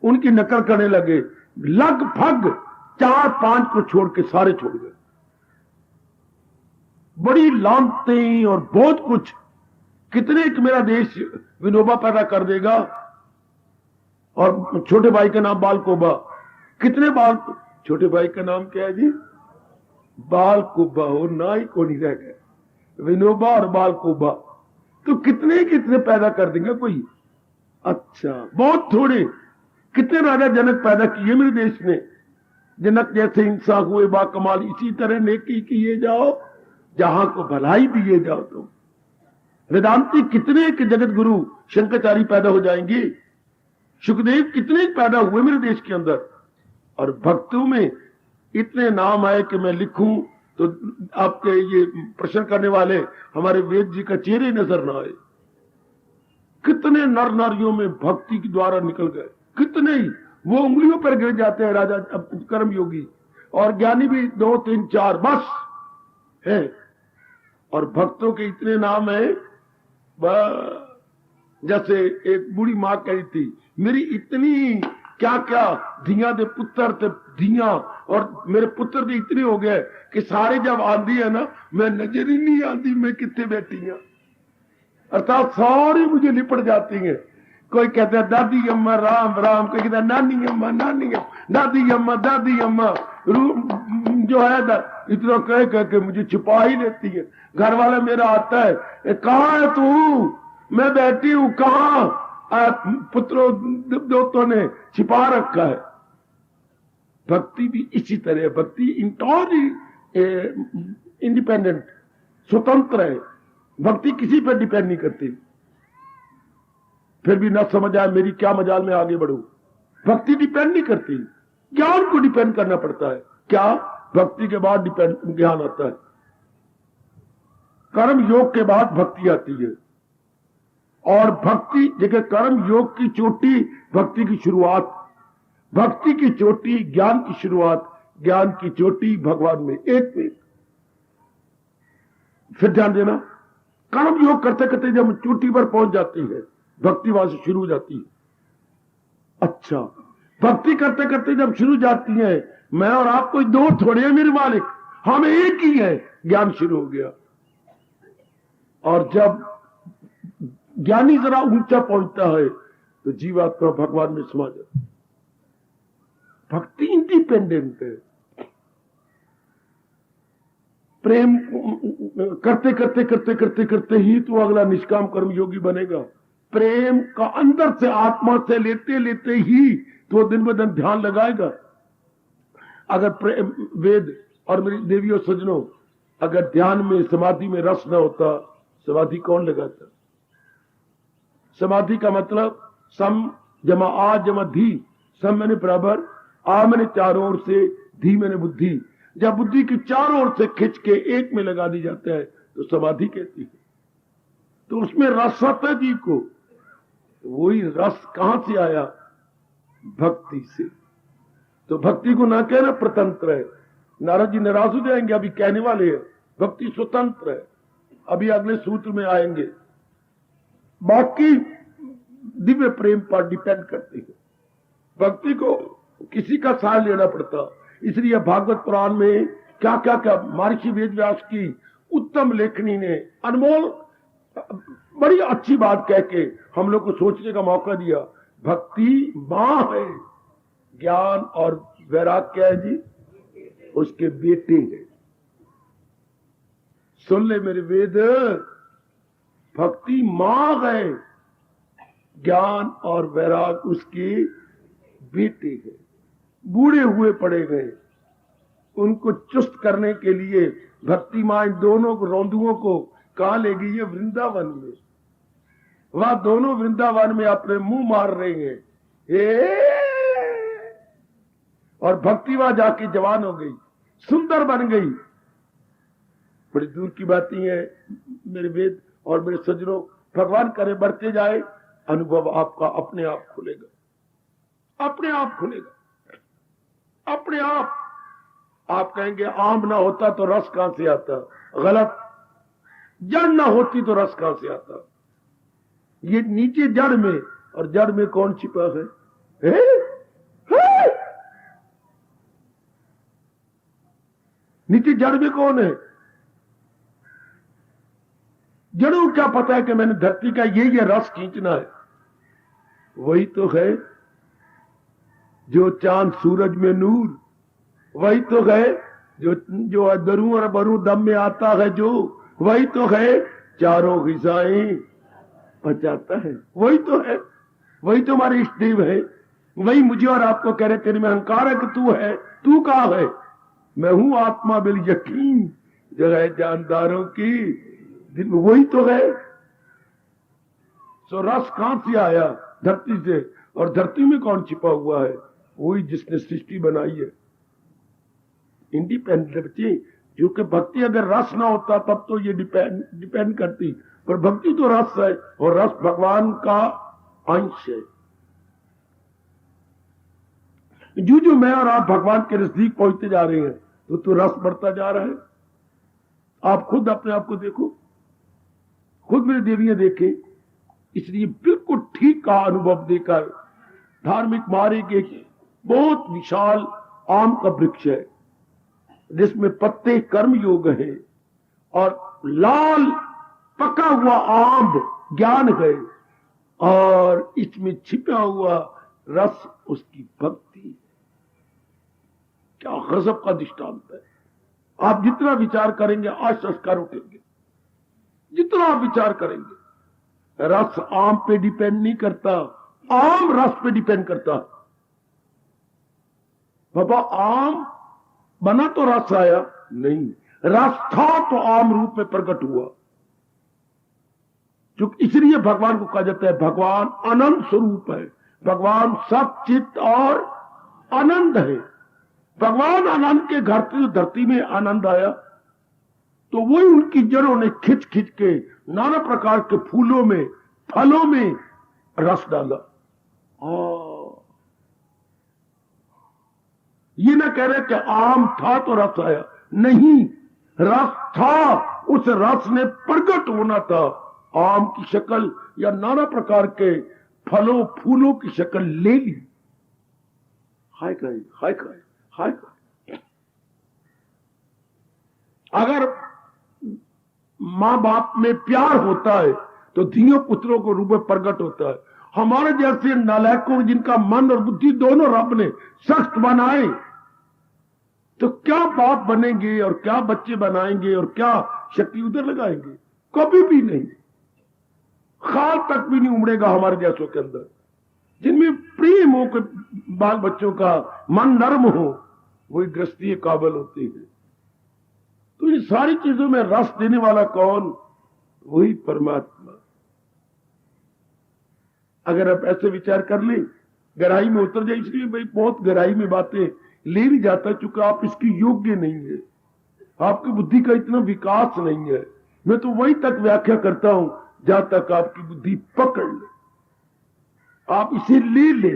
उनकी नकल करने लगे, लगभग 4-5 को छोड़ के सारे छोड़ गए। बड़ी लानतें और बहुत कुछ। कितने एक मेरा देश विनोबा पैदा कर देगा। और छोटे भाई का नाम बालकोबा, कितने बाल, छोटे भाई का नाम क्या है जी? बालकोबा। हो ना ही को नहीं रह गए, विनोबा और बालकोबा। तो कितने कितने पैदा कर देंगे कोई? अच्छा, बहुत थोड़े। कितने राजा जनक पैदा किए मेरे देश ने। जनक जैसे इंसान हुए बाकमाल, इसी तरह नेकी किए जाओ, जहां को भलाई दिए जाओ। तो वेदांती कितने के जगत गुरु शंकराचार्य पैदा हो जाएंगे। सुखदेव कितने पैदा हुए मेरे देश के अंदर। और भक्तों में इतने नाम आए कि मैं लिखूं तो आपके ये प्रश्न करने वाले हमारे वेद जी का चेहरे नजर ना आए। कितने नर नारियों में भक्ति के द्वारा निकल गए, कितने ही वो उंगलियों पर गिर जाते हैं राजा कर्म योगी, और ज्ञानी भी 2 3 4 बस है। और भक्तों के इतने नाम है, जैसे एक बूढ़ी माँ कही थी, मेरी इतनी क्या क्या धिया दे पुत्र थे धिया, और मेरे पुत्र भी इतने हो गए कि सारे जब आंधी है ना, मैं नजर ही नहीं आती मैं कितने बैठी हूं, अर्थात सारी मुझे लिपट जाती हैं। कोई कहता है दादी अम्मा राम राम, कोई कहता है नानी अम्मा नानी अम्मा, दादी अम्मा दादी अम्मा, जो है इतना कह के मुझे छुपा ही लेती है। घर वाला मेरा आता है, कहाँ है तू, मैं बैठी हूं, कहाँ, पुत्रों दोस्तों ने छिपा रखा है। भक्ति भी इसी तरह है, भक्ति इंडिपेंडेंट, स्वतंत्र है। भक्ति किसी पर डिपेंड नहीं करती। फिर भी न समझ आए मेरी क्या मजाल में आगे बढ़ू, भक्ति डिपेंड नहीं करती, ज्ञान को डिपेंड करना पड़ता है। क्या, भक्ति के बाद डिपेंड ज्ञान आता है, कर्म योग के बाद भक्ति आती है। और भक्ति जगह कर्म योग की चोटी, भक्ति की शुरुआत, भक्ति की चोटी ज्ञान की शुरुआत, ज्ञान की चोटी भगवान में, एक में। फिर ध्यान देना, कर्म योग करते करते जब चोटी पर पहुंच जाती है, भक्ति वहां से शुरू हो जाती है। अच्छा, भक्ति करते करते जब शुरू जाती है, मैं और आप कोई दो थोड़े हैं मेरे मालिक, हम एक ही है, ज्ञान शुरू हो गया। और जब ज्ञानी जरा ऊंचा पहुंचता है तो जीवात्मा भगवान में समा जाता है। भक्ति इंडिपेंडेंट है। प्रेम करते करते करते करते करते ही तो अगला निष्काम कर्म योगी बनेगा। प्रेम का अंदर से आत्मा से लेते लेते ही तो दिन ब दिन ध्यान लगाएगा। अगर प्रेम, वेद और मेरी देवियों सज्जनों, अगर ध्यान में समाधि में रस न होता, समाधि कौन लगाता? समाधि का मतलब सम जमा आ जमा धी, सम मैंने बराबर, आ मैंने चारों ओर से, धी मैंने बुद्धि। जब बुद्धि की चारों ओर से खिंच के एक में लगा दी जाता है तो समाधि कहती है। तो उसमें रस आता है जीव को। तो वही रस कहां से आया? भक्ति से। तो भक्ति को ना कहना प्रतंत्र है। नारद जी नाराज हो जाएंगे, अभी कहने वाले हैं भक्ति स्वतंत्र है, अभी अगले सूत्र में आएंगे। बाकी दिव्य प्रेम पर डिपेंड करती है। भक्ति को किसी का सहारा लेना पड़ता। इसलिए भागवत पुराण में क्या क्या क्या महर्षि वेदव्यास की उत्तम लेखनी ने अनमोल बड़ी अच्छी बात कह के हम लोग को सोचने का मौका दिया। भक्ति मां है, ज्ञान और वैराग क्या है जी? उसके बेटे हैं। सुन ले मेरे वेद, भक्ति मां है, ज्ञान और वैराग उसके बेटे हैं। बूढ़े हुए पड़े गए, उनको चुस्त करने के लिए भक्ति मां इन दोनों रोंदुओं को कहां ले गई है? वृंदावन में। वहां दोनों वृंदावन में अपने मुंह मार रहे हैं, और भक्ति वहां जाके जवान हो गई, सुंदर बन गई। बड़ी दूर की बात नहीं है मेरे वेद और मेरे सज्जनों। भगवान करे बढ़ते जाए, अनुभव आपका अपने आप खुलेगा, अपने आप खुलेगा, अपने आप। आप कहेंगे आम ना होता तो रस कहां से आता? गलत। जड़ ना होती तो रस कहां से आता? ये नीचे जड़ में, और जड़ में कौन छिपा है? नीचे जड़ में कौन है? जड़ों क्या पता है कि मैंने धरती का ये रस खींचना है? वही तो है जो चांद सूरज में नूर, वही तो है जो दरू और बरू दम में आता है, जो वही तो है चारों ग़िज़ाएं पचाता है। वही तो है, वही तो हमारे इष्ट देव है। वही मुझे और आपको कह रहे तेरे में अहंकार है कि तू है, तू कहां है? मैं हूं आत्मा बिल यकीन, जो है जानदारों की दिल। वही तो है। सो रस कहां से आया? धरती से। और धरती में कौन छिपा हुआ है? वही जिसने सृष्टि बनाई है। इंडिपेंडेंट बच्चे, क्योंकि भक्ति अगर रस ना होता तब तो ये डिपेंड करती। पर भक्ति तो रस है और रस भगवान का अंश है। जो जो मैं और आप भगवान के नजदीक पहुंचते जा रहे हैं तो रस बढ़ता जा रहा है। आप खुद अपने आप को देखो, खुद मेरी देवियां देखें। इसलिए बिल्कुल ठीक का अनुभव देकर धार्मिक मार्ग एक बहुत विशाल आम का वृक्ष है जिसमें पत्ते कर्म योग है और लाल पका हुआ आम ज्ञान है और इसमें छिपा हुआ रस उसकी भक्ति है। क्या गजब का दृष्टांत है। आप जितना विचार करेंगे आज संस्कार उठेंगे, जितना आप विचार करेंगे। रस आम पे डिपेंड नहीं करता, आम रस पे डिपेंड करता है। बाबा आम बना तो रस आया नहीं, रस था तो आम रूप में प्रकट हुआ। क्योंकि इसलिए भगवान को कहा जाता है भगवान अनंत स्वरूप है, भगवान सचित और आनंद है। भगवान आनंद के घर से धरती में आनंद आया तो वही उनकी जड़ों ने खिंच खिंच के नाना प्रकार के फूलों में फलों में रस डाला। ये ना कह रहे कि आम था तो रस आया, नहीं, रस था, उस रस ने प्रकट होना था आम की शक्ल या नाना प्रकार के फलों फूलों की शक्ल ले ली। हाय खाए हाय खाए हाय खाए। अगर मां बाप में प्यार होता है तो धियो पुत्रों को रूप में प्रकट होता है। हमारे जैसे नालायकों जिनका मन और बुद्धि दोनों रब ने सख्त बनाए तो क्या बाप बनेंगे और क्या बच्चे बनाएंगे और क्या शक्ति उधर लगाएंगे? कभी भी नहीं। खाल तक भी नहीं उमड़ेगा हमारे जैसों के अंदर। जिनमें प्रेम हो के बाल बच्चों का मन नर्म हो वही गृहस्थी काबिल होती है। तो ये सारी चीजों में रस देने वाला कौन? वही परमात्मा। अगर आप ऐसे विचार कर लें, गहराई में उतर जाए, इसलिए भाई बहुत गहराई में बातें ले नहीं जाता चूंकि आप इसकी योग्य नहीं है, आपकी बुद्धि का इतना विकास नहीं है। मैं तो वही तक व्याख्या करता हूं जहां तक आपकी बुद्धि पकड़ ले, आप इसे ले ले।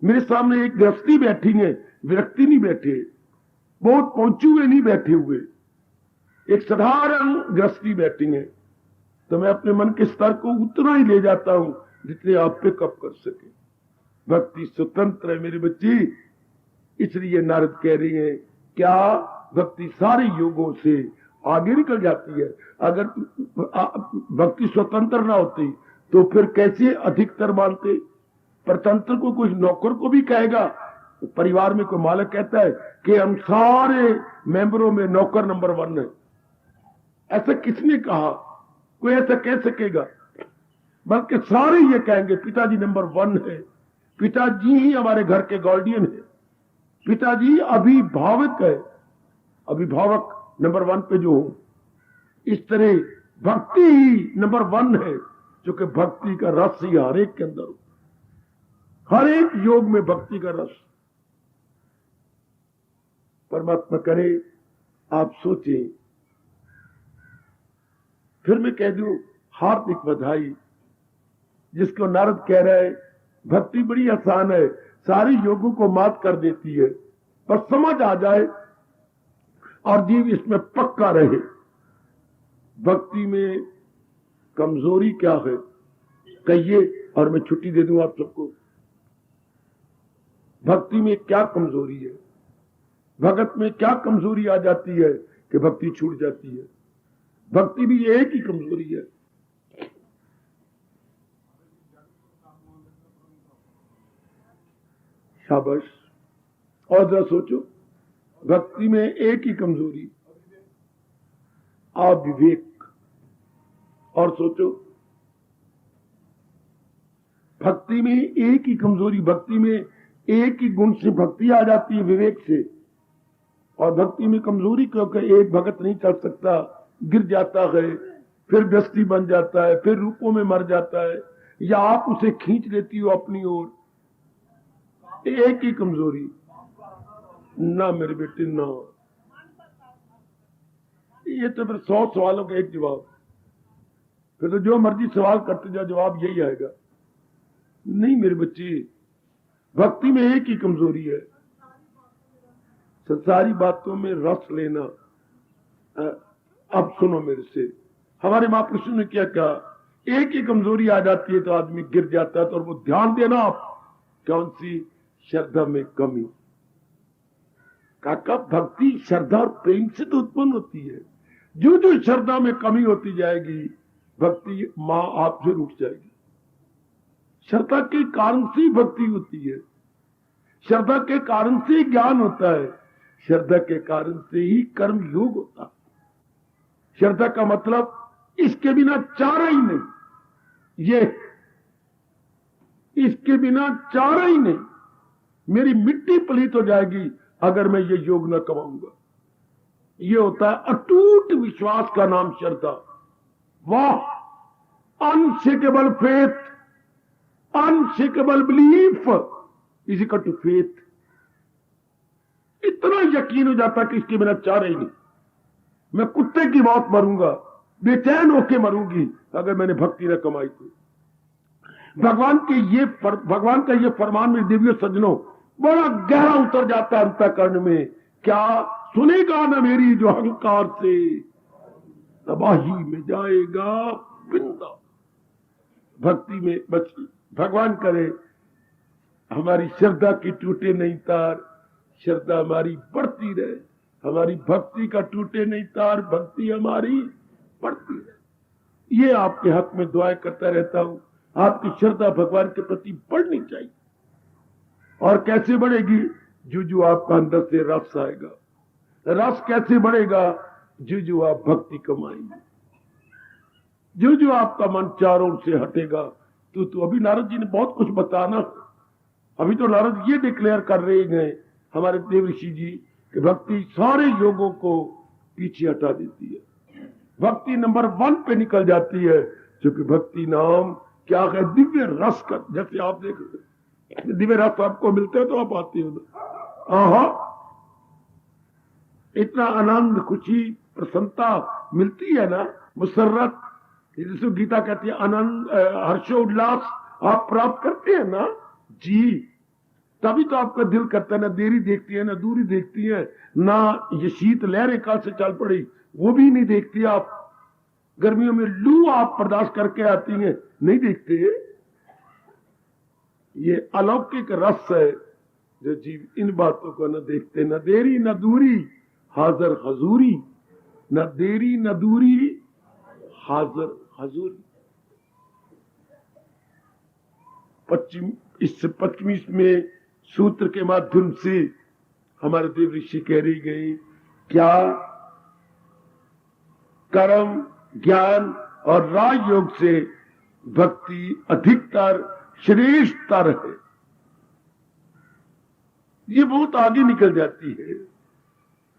मेरे सामने एक गृहस्थी बैठी है, विरक्ति नहीं बैठे, बहुत पहुंचे हुए नहीं बैठे हुए, एक साधारण गृहस्थी बैठी है। तो मैं अपने मन के स्तर को उतना ही ले जाता हूं जितने आप पिकअप कर सके। भक्ति स्वतंत्र है मेरे बच्चे। इसलिए नारद कह रही है क्या भक्ति सारे योगों से आगे निकल जाती है। अगर भक्ति स्वतंत्र ना होती तो फिर कैसे अधिकतर मानते? परतंत्र को कुछ नौकर को भी कहेगा, परिवार में कोई मालिक कहता है कि हम सारे मेंबरों में नौकर नंबर 1 है, ऐसा किसने कहा? कोई ऐसा कह सकेगा? बल्कि सारे ये कहेंगे पिताजी नंबर 1 है, पिताजी ही हमारे घर के गार्डियन है, पिताजी अभिभावक है, अभिभावक नंबर 1 पे जो हो। इस तरह भक्ति ही नंबर 1 है, क्योंकि भक्ति का रस ही हर एक के अंदर हो, हर एक योग में भक्ति का रस। परमात्मा करे आप सोचें। फिर मैं कह दूं हार्दिक बधाई, जिसको नारद कह रहा है भक्ति बड़ी आसान है, सारे योगों को मात कर देती है, बस समझ आ जाए और जीव इसमें पक्का रहे। भक्ति में कमजोरी क्या है कहिए, और मैं छुट्टी दे दूं आप सबको। भक्ति में क्या कमजोरी है? भगत में क्या कमजोरी आ जाती है कि भक्ति छूट जाती है? भक्ति भी एक ही कमजोरी है। शाबाश। और जरा सोचो, भक्ति में एक ही कमजोरी, अविवेक। और सोचो, भक्ति में एक ही कमजोरी, भक्ति में एक ही गुण से भक्ति आ जाती है, विवेक से। और भक्ति में कमजोरी क्योंकि एक भगत नहीं चल सकता, गिर जाता है, फिर व्यस्ति बन जाता है, फिर रूपों में मर जाता है, या आप उसे खींच लेती हो अपनी ओर। एक ही कमजोरी ना मेरे बेटे ना। ये तो फिर 100 सवालों का एक जवाब। फिर तो जो मर्जी सवाल करते जाओ जवाब यही आएगा। नहीं मेरे बच्चे, भक्ति में एक ही कमजोरी है, संसारी बातों में रस लेना। अब सुनो मेरे से, हमारे महापुरुषों ने क्या कहा, एक ही कमजोरी आ जाती है तो आदमी गिर जाता है, तो वो ध्यान देना आप, कौन सी? श्रद्धा में कमी। काका भक्ति श्रद्धा और प्रेम से तो उत्पन्न होती है। जो जो श्रद्धा में कमी होती जाएगी, भक्ति मां आपसे रुक जाएगी। श्रद्धा के कारण से भक्ति होती है, श्रद्धा के कारण से ज्ञान होता है, श्रद्धा के कारण से ही कर्म योग होता है। श्रद्धा का मतलब इसके बिना चारा ही नहीं, ये इसके बिना चारा ही नहीं। मेरी मिट्टी पलीत हो जाएगी अगर मैं ये योग न कमाऊंगा। ये होता है अटूट विश्वास का नाम श्रद्धा। वाह, unshakable faith, unshakable belief is equal to faith. इतना यकीन हो जाता कि इसके बिना चारा ही नहीं। मैं कुत्ते की मौत मरूंगा, बेचैन होके मरूंगी अगर मैंने भक्ति न कमाई तो। भगवान का ये फरमान में दिव्य सज्जनों बड़ा गहरा उतर जाता है अंतःकरण में। क्या सुनेगा न मेरी जो अहंकार से, तबाही में जाएगा बिंदा। भक्ति में बस भगवान करे हमारी श्रद्धा की टूटे नहीं तार, श्रद्धा हमारी बढ़ती रहे। हमारी भक्ति का टूटे नहीं तार, भक्ति हमारी बढ़ती रहे। ये आपके हक में दुआएं करता रहता हूं। आपकी श्रद्धा भगवान के प्रति बढ़नी चाहिए। और कैसे बढ़ेगी? जो आपका अंदर से रस आएगा। रस कैसे बढ़ेगा? जो आप भक्ति कमाएंगे, जो आपका मन चारों से हटेगा। तो अभी नारद जी ने बहुत कुछ बताना। अभी तो नारद ये डिक्लेयर कर रहे हैं हमारे देव ऋषि जी कि भक्ति सारे योगों को पीछे हटा देती है। भक्ति नंबर 1 पे निकल जाती है, क्योंकि भक्ति नाम क्या है? दिव्य रस का। जैसे आप देख रहे दिव्य रस आपको मिलते हैं तो आप आते हो। आहा, इतना आनंद, खुशी, प्रसन्नता मिलती है ना, मुसर्रत, जिसको गीता कहती है आनंद, हर्षोल्लास आप प्राप्त करते हैं ना जी। तभी तो आपका दिल करता है, ना देरी देखती है, ना दूरी देखती है, ना ये शीत लहरें कहां से चल पड़ी वो भी नहीं देखती आप। गर्मियों में लू आप बर्दाश्त करके आती हैं, नहीं देखते। ये अलौकिक रस है जो जीव इन बातों को न देखते। न देरी न दूरी हाजिर हजूरी, न देरी न दूरी हाजिर हजूरी। इस 25वें सूत्र के माध्यम से हमारे देव ऋषि कह रही गई, क्या कर्म, ज्ञान और राजयोग से भक्ति अधिकतर श्रेष्ठतर है। ये बहुत आगे निकल जाती है,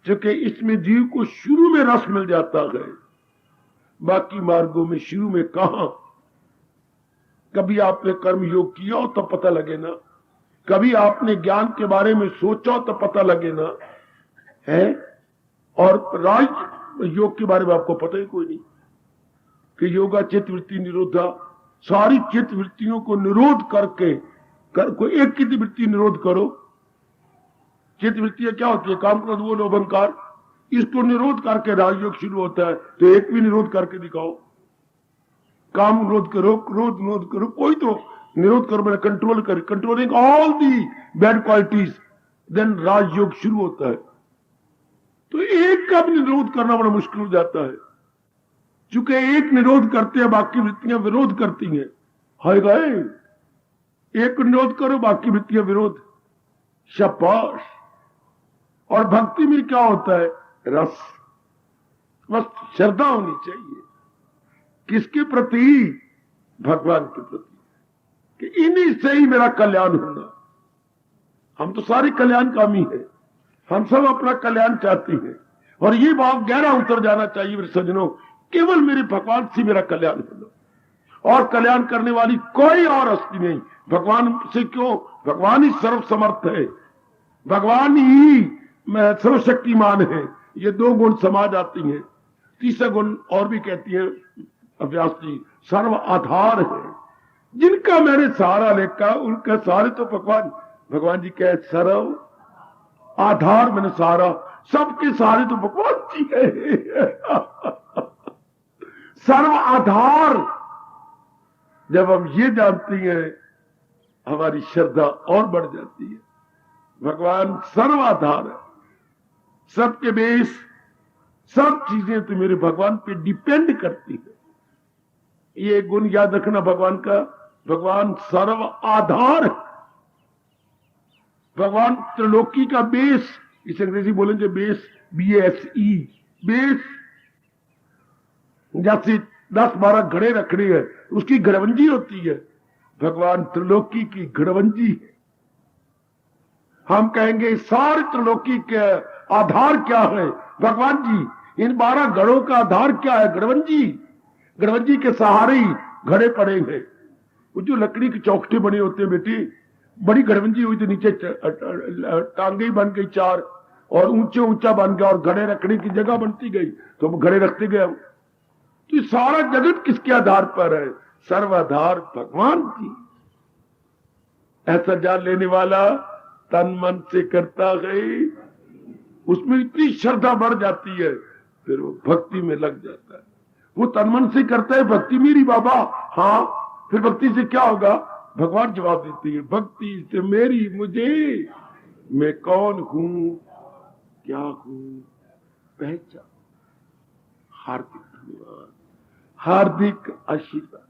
क्योंकि इसमें जीव को शुरू में रस मिल जाता है। बाकी मार्गों में शुरू में कहां? कभी आपने कर्म योग किया हो तो पता लगे ना, कभी आपने ज्ञान के बारे में सोचा तो पता लगे ना है। और राज योग के बारे में आपको पता ही कोई नहीं कि योगा चित्त वृत्ति निरोधा। सारी चित्त वृत्तियों को निरोध करके कोई एक चित्त वृत्ति निरोध करो। चित्त वृत्तियां क्या होती है? काम, क्रोध, वो लोभ, अहंकार। इसको निरोध करके राजयोग शुरू होता है। तो एक भी निरोध करके दिखाओ। काम निरोध करो, क्रोध निरोध करो, कोई तो निरोध करो, मैंने कंट्रोल कर, controlling all the bad qualities, then Rajyoga शुरू होता है। तो एक का भी निरोध करना बड़ा मुश्किल हो जाता है, चूंकि एक निरोध करते हैं बाकी वृत्तियां विरोध करती हैं। हाय गए, एक निरोध करो बाकी वृत्तियां विरोध। शाबाश। और भक्ति में क्या होता है? रस। बस श्रद्धा होनी चाहिए। किसके प्रति? भगवान के प्रति, कि इन्हीं से ही मेरा कल्याण होना। हम तो सारे कल्याणकामी हैं, हम सब अपना कल्याण चाहते हैं। और ये बात गहरा उतर जाना चाहिए मेरे सज्जनों, केवल मेरे भगवान से मेरा कल्याण होना, और कल्याण करने वाली कोई और हस्ती नहीं। भगवान से क्यों? भगवान ही सर्वसमर्थ है, भगवान ही सर्वशक्तिमान है। ये 2 गुण समा जाती हैं। तीसरा गुण और भी कहती है अभ्यास जी सर्व आधार है। जिनका मैंने सहारा लेकर उनका सारे तो भगवान जी कहे सर्व आधार मैंने सहारा, सबके सहारे तो भगवान जी है। सर्व आधार जब हम ये जानती हैं हमारी श्रद्धा और बढ़ जाती है। भगवान सर्वाधार है, सबके बेस, सब चीजें तो मेरे भगवान पे डिपेंड करती है। ये गुण याद रखना भगवान का, भगवान सर्व आधार है। भगवान त्रिलोकी का बेस, इसे अंग्रेजी बोलेंगे बेस, BASE, बेस। जैसे 10-12 घड़े रखने हैं, उसकी घड़वंजी होती है, भगवान त्रिलोकी की घड़वंजी है। हम कहेंगे सारे त्रिलोकी के आधार क्या है? भगवान जी। इन 12 घड़ों का आधार क्या है? घड़वंजी। घड़वंजी के सहारे ही घड़े पड़े हैं। वो जो लकड़ी के चौखटे बने होते हैं बेटी, बड़ी घड़वंजी हुई तो नीचे टांगे बन गई 4 और ऊंचे ऊंचा बन गया और घड़े रखने की जगह बनती गई, तो हम घड़े रखते गए। तो ये सारा जगत किसके आधार पर है? सर्वाधार भगवान जी। ऐसा जान लेने वाला तन मन से करता है, उसमें इतनी श्रद्धा बढ़ जाती है, फिर वो भक्ति में लग जाता है। वो तन मन से करता है भक्ति मेरी बाबा, हाँ, फिर भक्ति से क्या होगा? भगवान जवाब देती है, भक्ति से मेरी मुझे, मैं कौन हूं क्या हूं पहचान। हार्दिक धन्यवाद, हार्दिक आशीर्वाद।